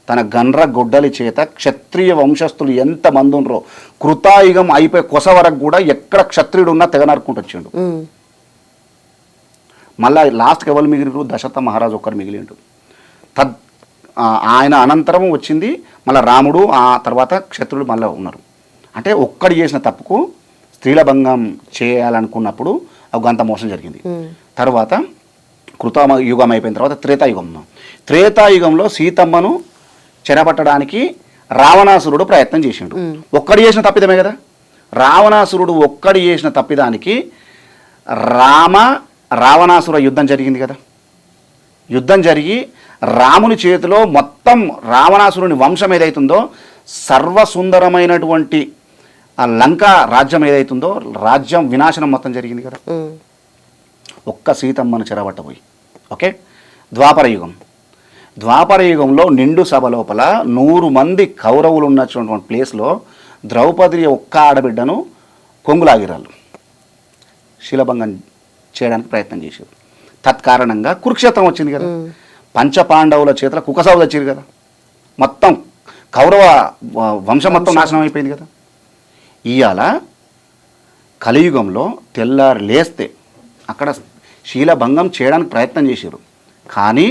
తన గండ్ర గొడ్డలి చేత క్షత్రియ వంశస్థులు ఎంతమంది ఉన్నారో కృతాయుగం అయిపోయి కొస వరకు కూడా ఎక్కడ క్షత్రియుడు ఉన్నా తెగ నరుక్కుంటూ వచ్చిండు. మళ్ళీ లాస్ట్కి ఎవరు మిగిలిరు? దశరథ మహారాజు ఒక్కరు మిగిలిండు. ఆయన అనంతరం వచ్చింది మళ్ళీ రాముడు, ఆ తర్వాత క్షత్రులు మళ్ళీ ఉన్నారు. అంటే ఒక్కడు చేసిన తప్పుకు స్త్రీల భంగం చేయాలనుకున్నప్పుడు గంత మోసం జరిగింది. తర్వాత కృతయుగం అయిపోయిన తర్వాత త్రేతాయుగంలో సీతమ్మను చెరపట్టడానికి రావణాసురుడు ప్రయత్నం చేసిండు. ఒక్కడు చేసిన తప్పిదమే కదా. రావణాసురుడు ఒక్కడు చేసిన తప్పిదానికి రావణాసుర యుద్ధం జరిగింది కదా. యుద్ధం జరిగి రాముని చేతిలో మొత్తం రావణాసురుని వంశం ఏదైతుందో సర్వసుందరమైనటువంటి ఆ లంకా రాజ్యం ఏదైతుందో రాజ్యం వినాశనం మొత్తం జరిగింది కదా. ఒక్క సీతమ్మను చెరబట్టబోయి. ఓకే, ద్వాపర యుగం. ద్వాపర యుగంలో నిండు సభ లోపల 100 మంది కౌరవులు ఉన్నటువంటి ప్లేస్లో ద్రౌపది ఒక్క ఆడబిడ్డను కొంగులాగిరాళ్ళు శీలభంగం చేయడానికి ప్రయత్నం చేశారు. తత్కారణంగా కురుక్షేత్రం వచ్చింది కదా, పంచపాండవుల చేతుల కుక్కసావు తెచ్చారు కదా, మొత్తం కౌరవ వంశం మొత్తం నాశనం అయిపోయింది కదా. ఇవాళ కలియుగంలో తెల్లారి లేస్తే అక్కడ శీలభంగం చేయడానికి ప్రయత్నం చేశారు. కానీ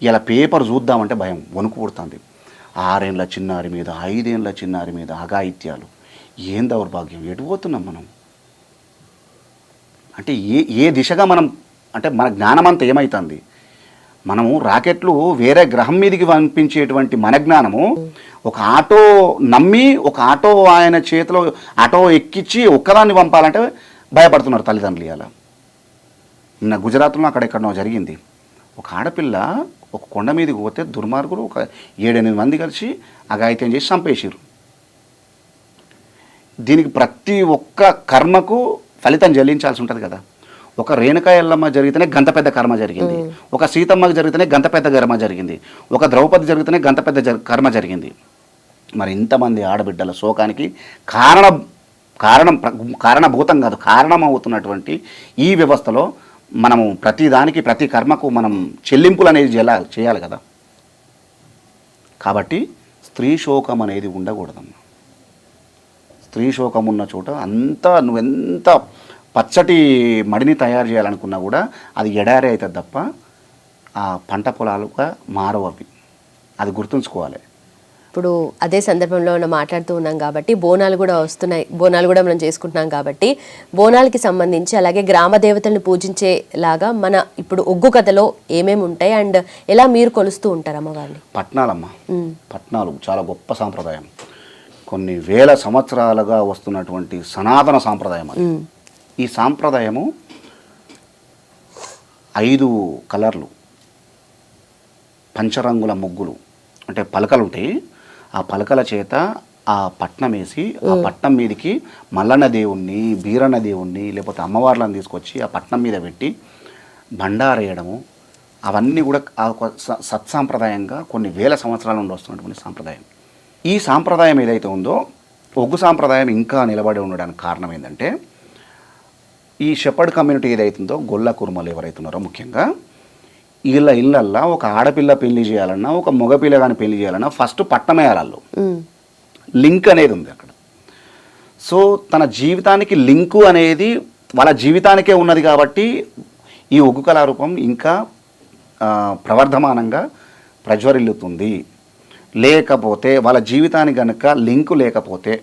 ఇలా పేపర్ చూద్దామంటే భయం, వణుకు పుడుతుంది. 6 ఏళ్ళ చిన్నారి మీద 5 ఏళ్ళ చిన్నారి మీద అఘాయిత్యాలు. ఏం దౌర్భాగ్యం, ఎటుపోతున్నాం మనం? అంటే ఏ దిశగా మనం, అంటే మన జ్ఞానం అంతా ఏమవుతుంది? మనము రాకెట్లు వేరే గ్రహం మీదకి పంపించేటువంటి మన జ్ఞానము ఒక ఆటో నమ్మి ఒక ఆటో ఆయన చేతిలో ఆటో ఎక్కించి ఒక్కదాన్ని పంపాలంటే భయపడుతున్నారు తల్లిదండ్రులు. ఇలా నిన్న గుజరాత్లో అక్కడెక్కడో జరిగింది. ఒక ఆడపిల్ల ఒక కొండ మీదకి పోతే దుర్మార్గులు ఒక 7-8 మంది కలిసి అఘాయిత్యం చేసి చంపేసారు. దీనికి ప్రతి ఒక్క కర్మకు ఫలితం చెల్లించాల్సి ఉంటుంది కదా. ఒక రేణుకా ఎల్లమ్మ జరిగితేనే గంత పెద్ద కర్మ జరిగింది, ఒక సీతమ్మకి జరిగితేనే గంత పెద్ద కర్మ జరిగింది, ఒక ద్రౌపది జరిగితేనే గంత పెద్ద కర్మ జరిగింది. మరి ఇంతమంది ఆడబిడ్డల శోకానికి కారణభూతం కాదు, కారణమవుతున్నటువంటి ఈ వ్యవస్థలో మనము ప్రతిదానికి ప్రతి కర్మకు మనం చెల్లింపులు అనేది చేయాలి కదా. కాబట్టి స్త్రీ శోకం అనేది ఉండకూడదమ్మా. స్త్రీ శోకం ఉన్న చోట నువ్వెంత పచ్చటి మడిని తయారు చేయాలనుకున్నా కూడా అది ఎడారి అవుతుంది తప్ప ఆ పంట పొలాలుగా మారవు అవి. అది గుర్తుంచుకోవాలి. ఇప్పుడు అదే సందర్భంలో మనం మాట్లాడుతూ ఉన్నాం కాబట్టి బోనాలు కూడా వస్తున్నాయి, బోనాలు కూడా మనం చేసుకుంటున్నాం కాబట్టి బోనాలకి సంబంధించి అలాగే గ్రామ దేవతలను పూజించేలాగా మన ఇప్పుడు ఒగ్గు కథలో ఏమేమి ఉంటాయి అండ్ ఎలా మీరు కొలుస్తూ ఉంటారు అమ్మవారిని? పట్నాలమ్మ, పట్నాలు చాలా గొప్ప సాంప్రదాయం. కొన్ని వేల సంవత్సరాలుగా వస్తున్నటువంటి సనాతన సాంప్రదాయం అది. ఈ సాంప్రదాయము 5 కలర్లు, పంచరంగుల ముగ్గులు, అంటే పలకలు ఉంటాయి. ఆ పలకల చేత ఆ పట్నం వేసి ఆ పట్నం మీదకి మల్లన్న దేవుణ్ణి, బీరన్న దేవుణ్ణి లేకపోతే అమ్మవార్లను తీసుకొచ్చి ఆ పట్నం మీద పెట్టి బండారేయడము, అవన్నీ కూడా సత్సాంప్రదాయంగా కొన్ని వేల సంవత్సరాల నుండి వస్తున్నటువంటి సాంప్రదాయం. ఈ సాంప్రదాయం ఏదైతే ఉందో ఒగ్గు సాంప్రదాయం ఇంకా నిలబడి ఉండడానికి కారణం ఏంటంటే ఈ షెపర్డ్ కమ్యూనిటీ ఏదైతుందో గొల్ల కుర్మలు ఎవరైతున్నారో ముఖ్యంగా ఇళ్ళల్లో ఒక ఆడపిల్ల పెళ్లి చేయాలన్నా ఒక మగపిల్ల కానీ పెళ్లి చేయాలన్నా ఫస్ట్ పట్నం వేయాలి. లింక్ అనేది ఉంది అక్కడ. సో తన జీవితానికి లింకు అనేది వాళ్ళ జీవితానికే ఉన్నది కాబట్టి ఈ ఒగ్గు కళారూపం ఇంకా ప్రవర్ధమానంగా ప్రజ్వరిల్లుతుంది. లేకపోతే వాళ్ళ జీవితానికి కనుక లింకు లేకపోతే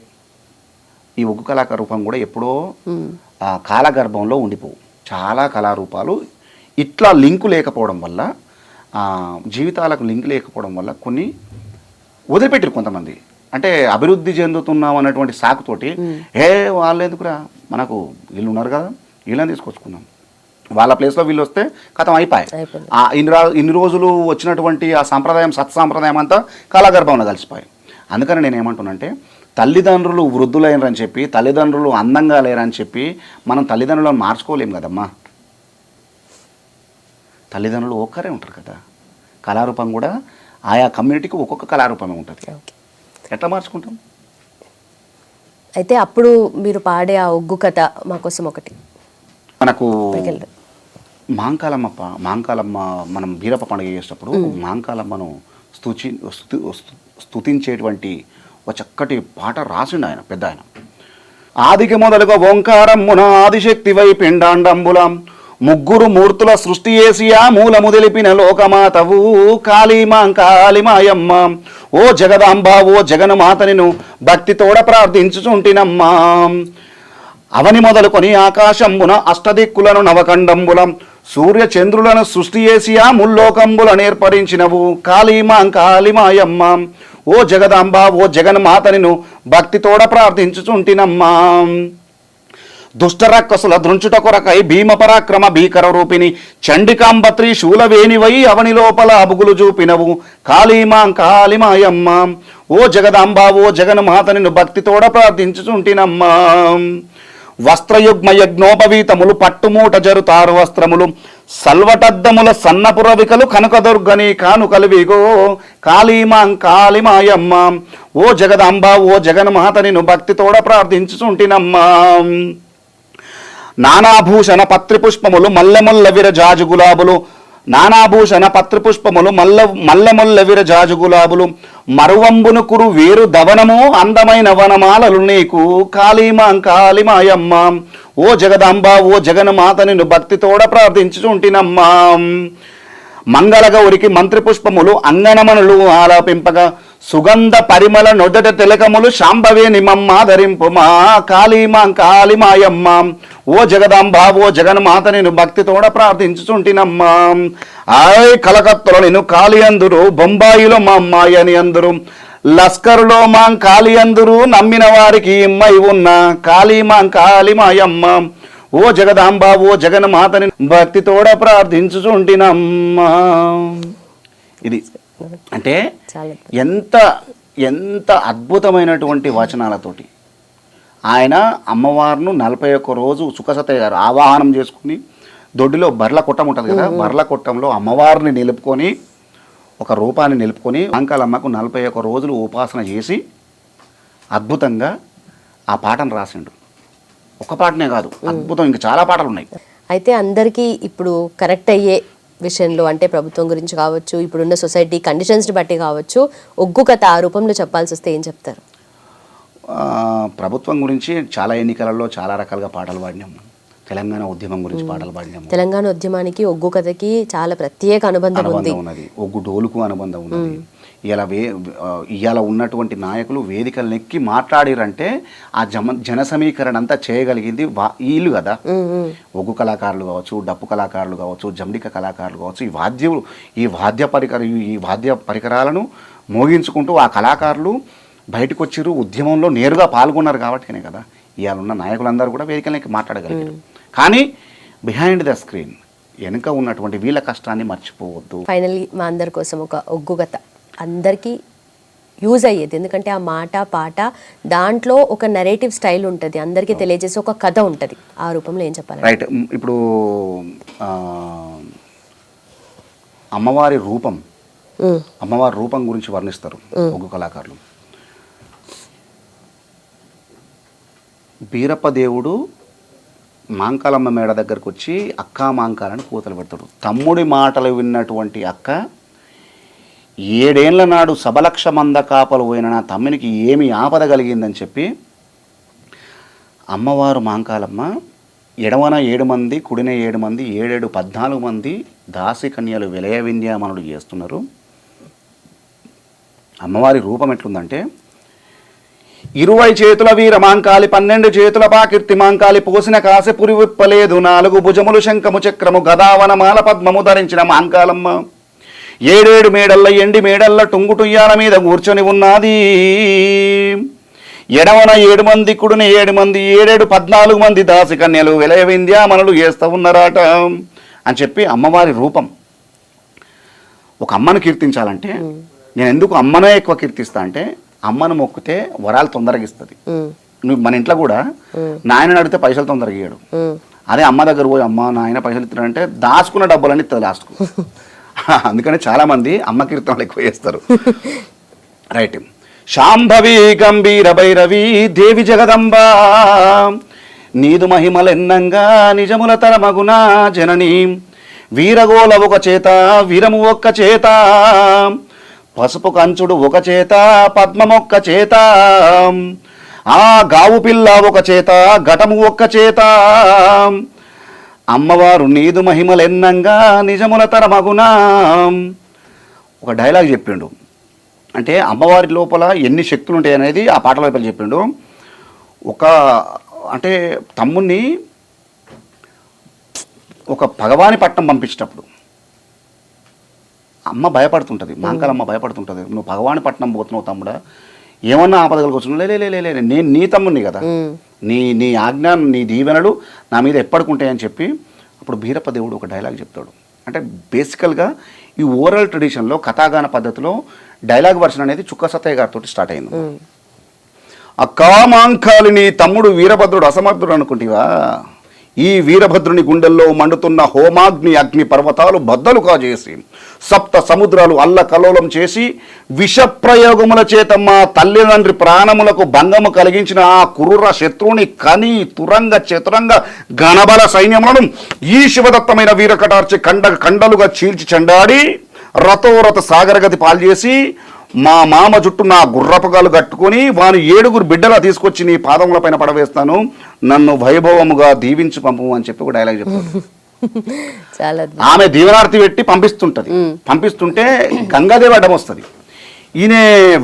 ఈ ఒగ్గు కళారూపం కూడా ఎప్పుడో కాలగర్భంలో ఉండిపోవు. చాలా కళారూపాలు ఇట్లా లింకు లేకపోవడం వల్ల, జీవితాలకు లింక్ లేకపోవడం వల్ల కొన్ని వదిలిపెట్టారు కొంతమంది. అంటే అభివృద్ధి చెందుతున్నాం అన్నటువంటి సాకుతోటి వాళ్ళు ఎందుకురా, మనకు వీళ్ళు ఉన్నారు కదా వీళ్ళని తీసుకొచ్చుకున్నాం, వాళ్ళ ప్లేస్లో వీళ్ళు వస్తే కథం అయిపోయాయి. ఇన్ని రోజులు వచ్చినటువంటి ఆ సాంప్రదాయం సత్సాంప్రదాయం అంతా కాలగర్భంలో కలిసిపోయాయి. అందుకని నేను ఏమంటున్నానంటే తల్లిదండ్రులు వృద్ధులైనరని చెప్పి, తల్లిదండ్రులు అందంగా లేరని చెప్పి మనం తల్లిదండ్రులను మార్చుకోలేము కదమ్మా. తల్లిదండ్రులు ఒక్కరే ఉంటారు కదా. కళారూపం కూడా ఆయా కమ్యూనిటీకి ఒక్కొక్క కళారూపమే ఉంటుంది. ఎట్లా మార్చుకుంటాం? అయితే అప్పుడు మీరు పాడే ఆ ఒగ్గు కథ మా కోసం ఒకటి. మనకు మాంకాలమ్మ మనం బీరప్ప పండుగ చేసేటప్పుడు మాంకాలమ్మను స్తుతించేటువంటి ఒక చక్కటి పాట రాసిండు ఆయన, పెద్ద ఆయన. ఆదికి మొదలుగా ఓంకారమ్మున ఆదిశక్తి వై పిండాండంబులం ముగ్గురు మూర్తుల సృష్టి చేసియా మూలము తెలిపిన లోకమాతవు కాళీమాయమ్మ ఓ జగదాంబ ఓ జగన్మాతనిను భక్తితోడ ప్రార్థించుచుంటినమ్మా. అవని మొదలుకొని ఆకాశంబున అష్టదిక్కులను నవకండంబులం సూర్య చంద్రులను సృష్టి చేసియా ముల్లోకంబులను ఏర్పరించినవు కాళీమాయమ్మ ఓ జగదాంబ ఓ జగన్మాతనిను భక్తితోడ ప్రార్థించుచుంటినమ్మా. దుష్టరక్కసుల దృంచుట కొరకై భీమ పరాక్రమ భీకర రూపిణి చండికాంబత్రి శూలవేణివై అవని లోపల అబుగులు చూపినవు కాళీమాయమ్మ ఓ జగదాంబ ఓ జగన్మాతనిను భక్తితోడ ప్రార్థించుచుంటినమ్మా. వస్త్రయుగ్మ యజ్ఞోపవీతములు పట్టుమూట జరుతారు వస్త్రములు సల్వటద్దముల సన్నపురవికలు కనకదుర్గని కానుకలివిగో కాళీమాయమ్మ ఓ జగదాంబ ఓ జగన్మాత నిన్ను భక్తితోడ ప్రార్థించుచుంటినమ్మా. నానాభూషణ పత్రిపుష్పములు మల్లెముల్ల విరజాజు గులాబులు నానాభూషణ పత్రిపుష్పములు మల్లెముల్ల విరజాజు గులాబులు మరువంబును కురు వేరు దవనము అందమైన వనమాలలు నీకు కాళీమాయమ్మ ఓ జగదాంబ ఓ జగన్మాత నిన్ను భక్తితోడ ప్రార్థించుచుంటినమ్మా. మంగళగౌరికి మంత్రిపుష్పములు అంగనమనులు ఆలాపింపగా సుగంధ పరిమళ నొదట తిలకములు శాంభవే నిమమ్మాధరింపుమా కాళీమాయమ్మ ఓ జగదాంబ ఓ జగన్మాత నేను భక్తితోడ ప్రార్థించుచుంటినమ్మా. ఆయ్ కలకత్తులో నేను కాళీ అందురు బొంబాయిలో మా అమ్మాయి అని అందరు లస్కరులో కాళీ అందరు నమ్మిన వారికి ఇమ్మై ఉన్న కాళీమాయమ్మ ఓ జగదాంబ ఓ జగన్మాతని భక్తితోడ ప్రార్థించుచుంటినమ్మా. ఇది అంటే ఎంత ఎంత అద్భుతమైనటువంటి వచనాలతోటి ఆయన అమ్మవారిను 41 రోజు సుఖసతయ్య గారు ఆవాహనం చేసుకుని దొడ్డిలో బర్ల కొట్టం ఉంటుంది కదా, బర్ల కొట్టంలో అమ్మవారిని నిలుపుకొని ఒక రూపాన్ని నిలుపుకొని అంకాలమ్మకు 41 రోజులు ఉపాసన చేసి అద్భుతంగా ఆ పాటను రాసిండు. ఒక పాటనే కాదు, అద్భుతం, ఇంకా చాలా పాటలు ఉన్నాయి. అయితే అందరికీ ఇప్పుడు కరెక్ట్ అయ్యే విషయంలో అంటే ప్రభుత్వం గురించి కావచ్చు, ఇప్పుడున్న సొసైటీ కండిషన్స్ని బట్టి కావచ్చు, ఒగ్గు కథ ఆ రూపంలో చెప్పాల్సి వస్తే ఏం చెప్తారు? ప్రభుత్వం గురించి చాలా ఎన్నికలలో చాలా రకాలుగా పాటలు పాడినాము. తెలంగాణ ఉద్యమం గురించి పాటలు పాడినాము. తెలంగాణ ఉద్యమానికి ఒగ్గు కథకి చాలా ప్రత్యేక అనుబంధం ఉన్నది. ఒగ్గు డోలుకు అనుబంధం ఉన్నది. ఇవాళ ఉన్నటువంటి నాయకులు వేదికలు నెక్కి మాట్లాడిరంటే ఆ జన సమీకరణ అంతా చేయగలిగింది వీళ్ళు కదా. ఒగ్గు కళాకారులు కావచ్చు, డప్పు కళాకారులు కావచ్చు, జండిక కళాకారులు కావచ్చు, ఈ వాద్య పరికరాలను మోగించుకుంటూ ఆ కళాకారులు బయటకు వచ్చిర్రు, ఉద్యమంలో నేరుగా పాల్గొన్నారు కాబట్టినే కదా ఇవాళ ఉన్న నాయకులందరూ కూడా వేదికలకి మాట్లాడగలిగారు. కానీ బిహైండ్ ద స్క్రీన్ వెనుక ఉన్నటువంటి వీళ్ళ కష్టాన్ని మర్చిపోవద్దు. ఫైనల్లీ మా అందరి కోసం ఒక ఒగ్గు కథ అందరికీ యూజ్ అయ్యేది, ఎందుకంటే ఆ మాట పాట దాంట్లో ఒక నెరేటివ్ స్టైల్ ఉంటుంది, అందరికీ తెలియజేసే ఒక కథ ఉంటుంది. ఆ రూపంలో ఏం చెప్పాలి? రైట్. ఇప్పుడు అమ్మవారి రూపం గురించి వర్ణిస్తారు ఒగ్గు కళాకారులు. బీరప్ప దేవుడు మాంకాలమ్మ మేడ దగ్గరకు వచ్చి అక్కా మాంకాలని కూతలు పెడతాడు. తమ్ముడి మాటలు విన్నటువంటి అక్క 7 ఏళ్ల నాడు సబలక్ష మంద కాపలు పోయిన నా తమ్మునికి ఏమి ఆపద కలిగిందని చెప్పి అమ్మవారు మాంకాలమ్మ ఎడవన 7 మంది, కుడిన 7 మంది, 7 14 మంది దాసి కన్యలు విలయ వింధ్యామనుడు చేస్తున్నారు. అమ్మవారి రూపం ఎట్లుందంటే 20 చేతుల వీర మాంకాలి, 12 చేతుల పాకీర్తి మాంకాలి, పోసిన కాసె పురి విప్పలేదు, 4 భుజములు శంఖము చక్రము గదావన మాల పద్మము ధరించిన మాంకాలమ్మ 7 మేడల్ల ఎండి మేడల్ల టుంగుటుయ్యాల మీద కూర్చొని ఉన్నది. ఎడవన 7 మంది, కుడిన 7 మంది, 7 14 మంది దాసి కన్యలు విలయ వింధ్యామనులు చేస్తూ ఉన్నారట అని చెప్పి అమ్మవారి రూపం. ఒక అమ్మను కీర్తించాలంటే నేను ఎందుకు అమ్మనే ఎక్కువ కీర్తిస్తా అంటే అమ్మను మొక్కితే వరాలు తొందరగా ఇస్తుంది. నువ్వు మన ఇంట్లో కూడా నాయనని అడిగితే పైసలు తొందరగా ఇయ్యాడు. అదే అమ్మ దగ్గర పోయి అమ్మ నాయన పైసలు ఇస్తున్నాడంటే దాచుకున్న డబ్బులన్నీ ఇస్తుంది లాస్ట్కు. అందుకని చాలా మంది అమ్మ కీర్తనలు ఎక్కువ చేస్తారు. రైట్. శాంభవి గంభీర భైరవి దేవి జగదంబ నీదు మహిమలెన్నంగా నిజముల తరమగునా జనని వీరగోల ఒక చేత వీరము ఒక్క చేత పసుపు కంచుడు ఒక చేత పద్మమొక్క చేత ఆ గావు పిల్ల ఒక చేత ఘటము ఒక్క చేత అమ్మవారు నీదు మహిమలెన్నంగా నిజముల తరమగునా. ఒక డైలాగ్ చెప్పిండు. అంటే అమ్మవారి లోపల ఎన్ని శక్తులు ఉంటాయి అనేది ఆ పాటల వైపు చెప్పిండు. అంటే తమ్ముణ్ణి ఒక భగవాని పట్నం పంపించినప్పుడు అమ్మ భయపడుతుంటుంది, మాంకాలమ్మ భయపడుతుంటుంది. నువ్వు భగవాని పట్నం పోతున్నావు తమ్ముడా, ఏమన్నా ఆపదలకు వచ్చిన లే నేను నీ తమ్ముడిని కదా, నీ ఆజ్ఞ నీ దీవెనలు నా మీద ఎప్పటికుంటాయని చెప్పి అప్పుడు బీరప్ప దేవుడు ఒక డైలాగ్ చెప్తాడు. అంటే బేసికల్గా ఈ ఓరల్ ట్రెడిషన్లో కథాగాన పద్ధతిలో డైలాగ్ వర్షన్ అనేది చుక్క సత్తయ్య గారితో స్టార్ట్ అయింది. అక్కామాంకాలిని తమ్ముడు వీరభద్రుడు అసమర్థుడు అనుకుంటివా? ఈ వీరభద్రుని గుండెల్లో మండుతున్న హోమాగ్ని అగ్ని పర్వతాలు బద్దలు కాజేసి సప్త సముద్రాలు అల్లకల్లోలం చేసి విషప్రయోగముల చేత మా తల్లిదండ్రి ప్రాణములకు భంగము కలిగించిన ఆ కుర్ర శత్రువుని కని తురంగ చతురంగ గణబల సైన్యములను ఈ శివదత్తమైన వీరకటార్చి కండలుగా చీల్చి చెండాడి రథోరథ సాగరగతి పాల్చేసి మా మామ జుట్టు నా గుర్రపగాలు కట్టుకొని వాని 7 బిడ్డలా తీసుకొచ్చి నీ పాదముల పైన పడవేస్తాను, నన్ను వైభవముగా దీవించి పంపు అని చెప్పి ఒక డైలాగ్ చెప్తాను. చాలా ఆమె దీవనార్తి పెట్టి పంపిస్తుంటది. పంపిస్తుంటే గంగాదేవి అడ్డం వస్తుంది. ఈయన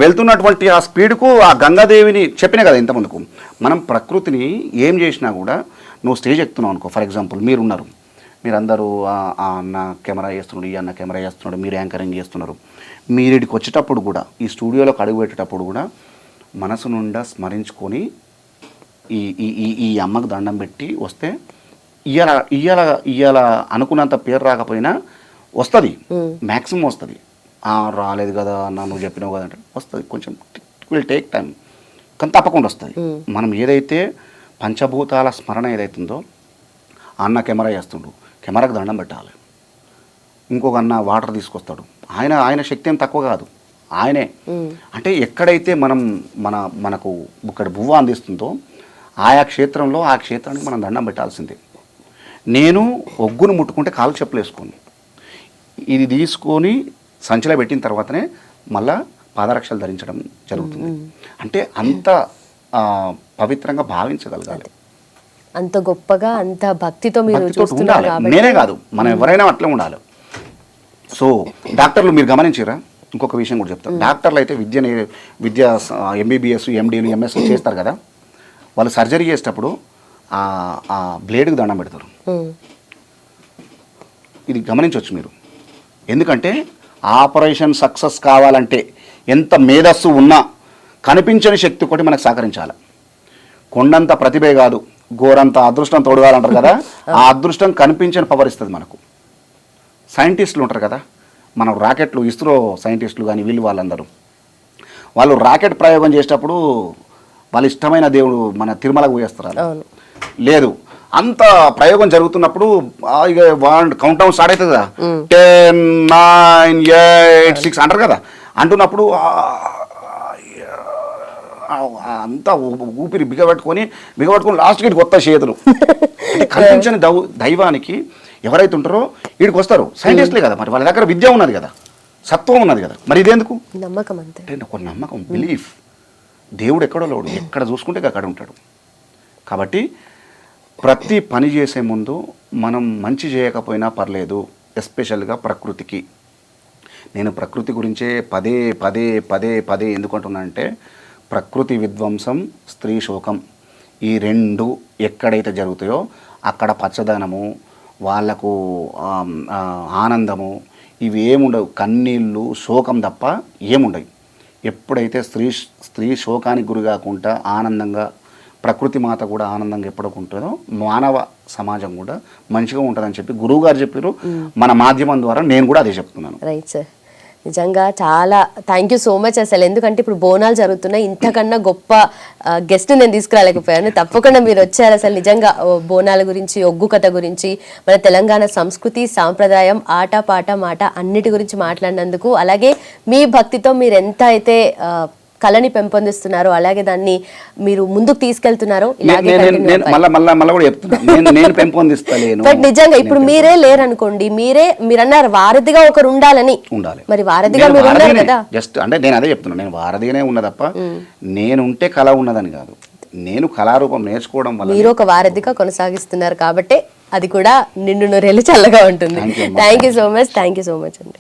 వెళ్తున్నటువంటి ఆ స్పీడ్కు ఆ గంగాదేవిని చెప్పినా కదా ఇంతమందుకు, మనం ప్రకృతిని ఏం చేసినా కూడా నువ్వు స్టేజ్ ఎక్కుతున్నావు అనుకో, ఫర్ ఎగ్జాంపుల్ మీరున్నారు, మీరందరూ ఆ అన్న కెమెరా చేస్తున్నాడు, ఈ అన్న కెమెరా చేస్తున్నాడు, మీరు యాంకరింగ్ చేస్తున్నారు, మీరిడికి వచ్చేటప్పుడు కూడా ఈ స్టూడియోలోకి అడుగు పెట్టేటప్పుడు కూడా మనసు నుండా స్మరించుకొని ఈ ఈ ఈ అమ్మకు దండం పెట్టి వస్తే ఇయ్యాల అనుకున్నంత పేరు రాకపోయినా వస్తుంది, మ్యాక్సిమం వస్తుంది. రాలేదు కదా అన్న, నువ్వు చెప్పినావు కదా అంటే వస్తుంది, కొంచెం విల్ టేక్ టైం, కానీ తప్పకుండా వస్తుంది. మనం ఏదైతే పంచభూతాల స్మరణ ఏదైతుందో, అన్న కెమెరా చేస్తుండు, కెమెరాకు దండం పెట్టాలి. ఇంకొక అన్న వాటర్ తీసుకొస్తాడు, ఆయన శక్తి ఏం తక్కువ కాదు, ఆయనే. అంటే ఎక్కడైతే మనకు ఇక్కడ బువ్వ అందిస్తుందో ఆయా క్షేత్రంలో ఆ క్షేత్రానికి మనం దండం పెట్టాల్సిందే. నేను ఒగ్గును ముట్టుకుంటే కాలు చెప్పులు వేసుకోను, ఇది తీసుకొని సంచిలో పెట్టిన తర్వాతనే మళ్ళా పాదరక్షలు ధరించడం జరుగుతుంది. అంటే అంత పవిత్రంగా భావించగలగాలి, అంత గొప్పగా అంత భక్తితో మీరు ఉండాలి. నేనే కాదు, మనం ఎవరైనా అట్లే ఉండాలి. సో డాక్టర్లు మీరు గమనించారా? ఇంకొక విషయం కూడా చెప్తారు. డాక్టర్లు అయితే విద్య ఎంబీబీఎస్ ఎండీలు ఎంఎస్ చేస్తారు కదా, వాళ్ళు సర్జరీ చేసేటప్పుడు ఆ బ్లేడ్కి దండం పెడతారు. ఇది గమనించవచ్చు మీరు. ఎందుకంటే ఆపరేషన్ సక్సెస్ కావాలంటే ఎంత మేధస్సు ఉన్నా కనిపించని శక్తి ఒకటి మనకు సహకరించాలి. కొండంత ప్రతిభే కాదు, గోరంత అదృష్టం తోడుగాలంటారు కదా, ఆ అదృష్టం కనిపించని పవర్ ఇస్తుంది మనకు. సైంటిస్టులు ఉంటారు కదా, మన రాకెట్లు ఇస్రో సైంటిస్టులు కానీ వాళ్ళందరూ వాళ్ళు రాకెట్ ప్రయోగం చేసేటప్పుడు వాళ్ళ ఇష్టమైన దేవుడు మన తిరుమలకు పోయేస్తారు. లేదు, అంత ప్రయోగం జరుగుతున్నప్పుడు ఇక కౌంట్ డౌన్ స్టార్ట్ అవుతుంది కదా, 10, 9, 8, 6 అంటారు కదా, అంటున్నప్పుడు అంతా ఊపిరి బిగబెట్టుకొని లాస్ట్కి కొత్త చేతులు. అంటే కనిపించని దైవానికి ఎవరైతే ఉంటారో వీడికి వస్తారు సైంటిస్టులే కదా, మరి వాళ్ళ దగ్గర విద్య ఉన్నది కదా, సత్వం ఉన్నది కదా, మరి ఇదేందుకు? నమ్మకం. అంతే, అంటే ఒక నమ్మకం, బిలీఫ్. దేవుడు ఎక్కడో లేడు, ఎక్కడ చూసుకుంటే అక్కడ ఉంటాడు. కాబట్టి ప్రతి పని చేసే ముందు మనం మంచి చేయకపోయినా పర్లేదు, ఎస్పెషల్గా ప్రకృతికి. నేను ప్రకృతి గురించే పదే పదే పదే పదే ఎందుకంటున్నానంటే, ప్రకృతి విధ్వంసం, స్త్రీ శోకం, ఈ రెండు ఎక్కడైతే జరుగుతాయో అక్కడ పచ్చదనము, వాళ్లకు ఆనందము ఇవి ఏముండవు, కన్నీళ్ళు శోకం తప్ప ఏముండవు. ఎప్పుడైతే స్త్రీ శోకానికి గురి కాకుండా ఆనందంగా, ప్రకృతి మాత కూడా ఆనందంగా ఎప్పుడుకుంటుందో మానవ సమాజం కూడా మంచిగా ఉంటుందని చెప్పి గురువు గారు చెప్పారు. మన మాధ్యమం ద్వారా నేను కూడా అదే చెప్తున్నాను. రైట్ సార్, నిజంగా చాలా థ్యాంక్ యూ సో మచ్. అసలు ఎందుకంటే ఇప్పుడు బోనాలు జరుగుతున్నాయి, ఇంతకన్నా గొప్ప గెస్ట్ నేను తీసుకురాలేకపోయాను. తప్పకుండా మీరు వచ్చారు. అసలు నిజంగా బోనాల గురించి, ఒగ్గు కథ గురించి, మన తెలంగాణ సంస్కృతి సాంప్రదాయం, ఆట పాట మాట అన్నిటి గురించి మాట్లాడినందుకు, అలాగే మీ భక్తితో మీరు ఎంత అయితే కళని పెంపొందిస్తున్నారో అలాగే దాన్ని మీరు ముందుకు తీసుకెళ్తున్నారో నేను పెంపొందిస్తలేను. బట్ నిజంగా ఇప్పుడు మీరే లేరనుకోండి, మీరన్నారు వారధిగా ఒకరు ఉండాలని, మరి వారధిగా మీరు ఉన్నారు కదా. జస్ట్ అంటే నేను అదే చెప్తున్నాను, నేను వారధిగానే ఉన్నా తప్ప నేను ఉంటే కళ ఉన్నదని కాదు. నేను కళారూపం నేర్చుకోవడం వల్ల మీరు ఒక వారధిగా కొనసాగిస్తున్నారు కాబట్టి అది కూడా నిండు నూరేళ్ళు చల్లగా ఉంటుంది. థ్యాంక్ యూ సో మచ్ అండి.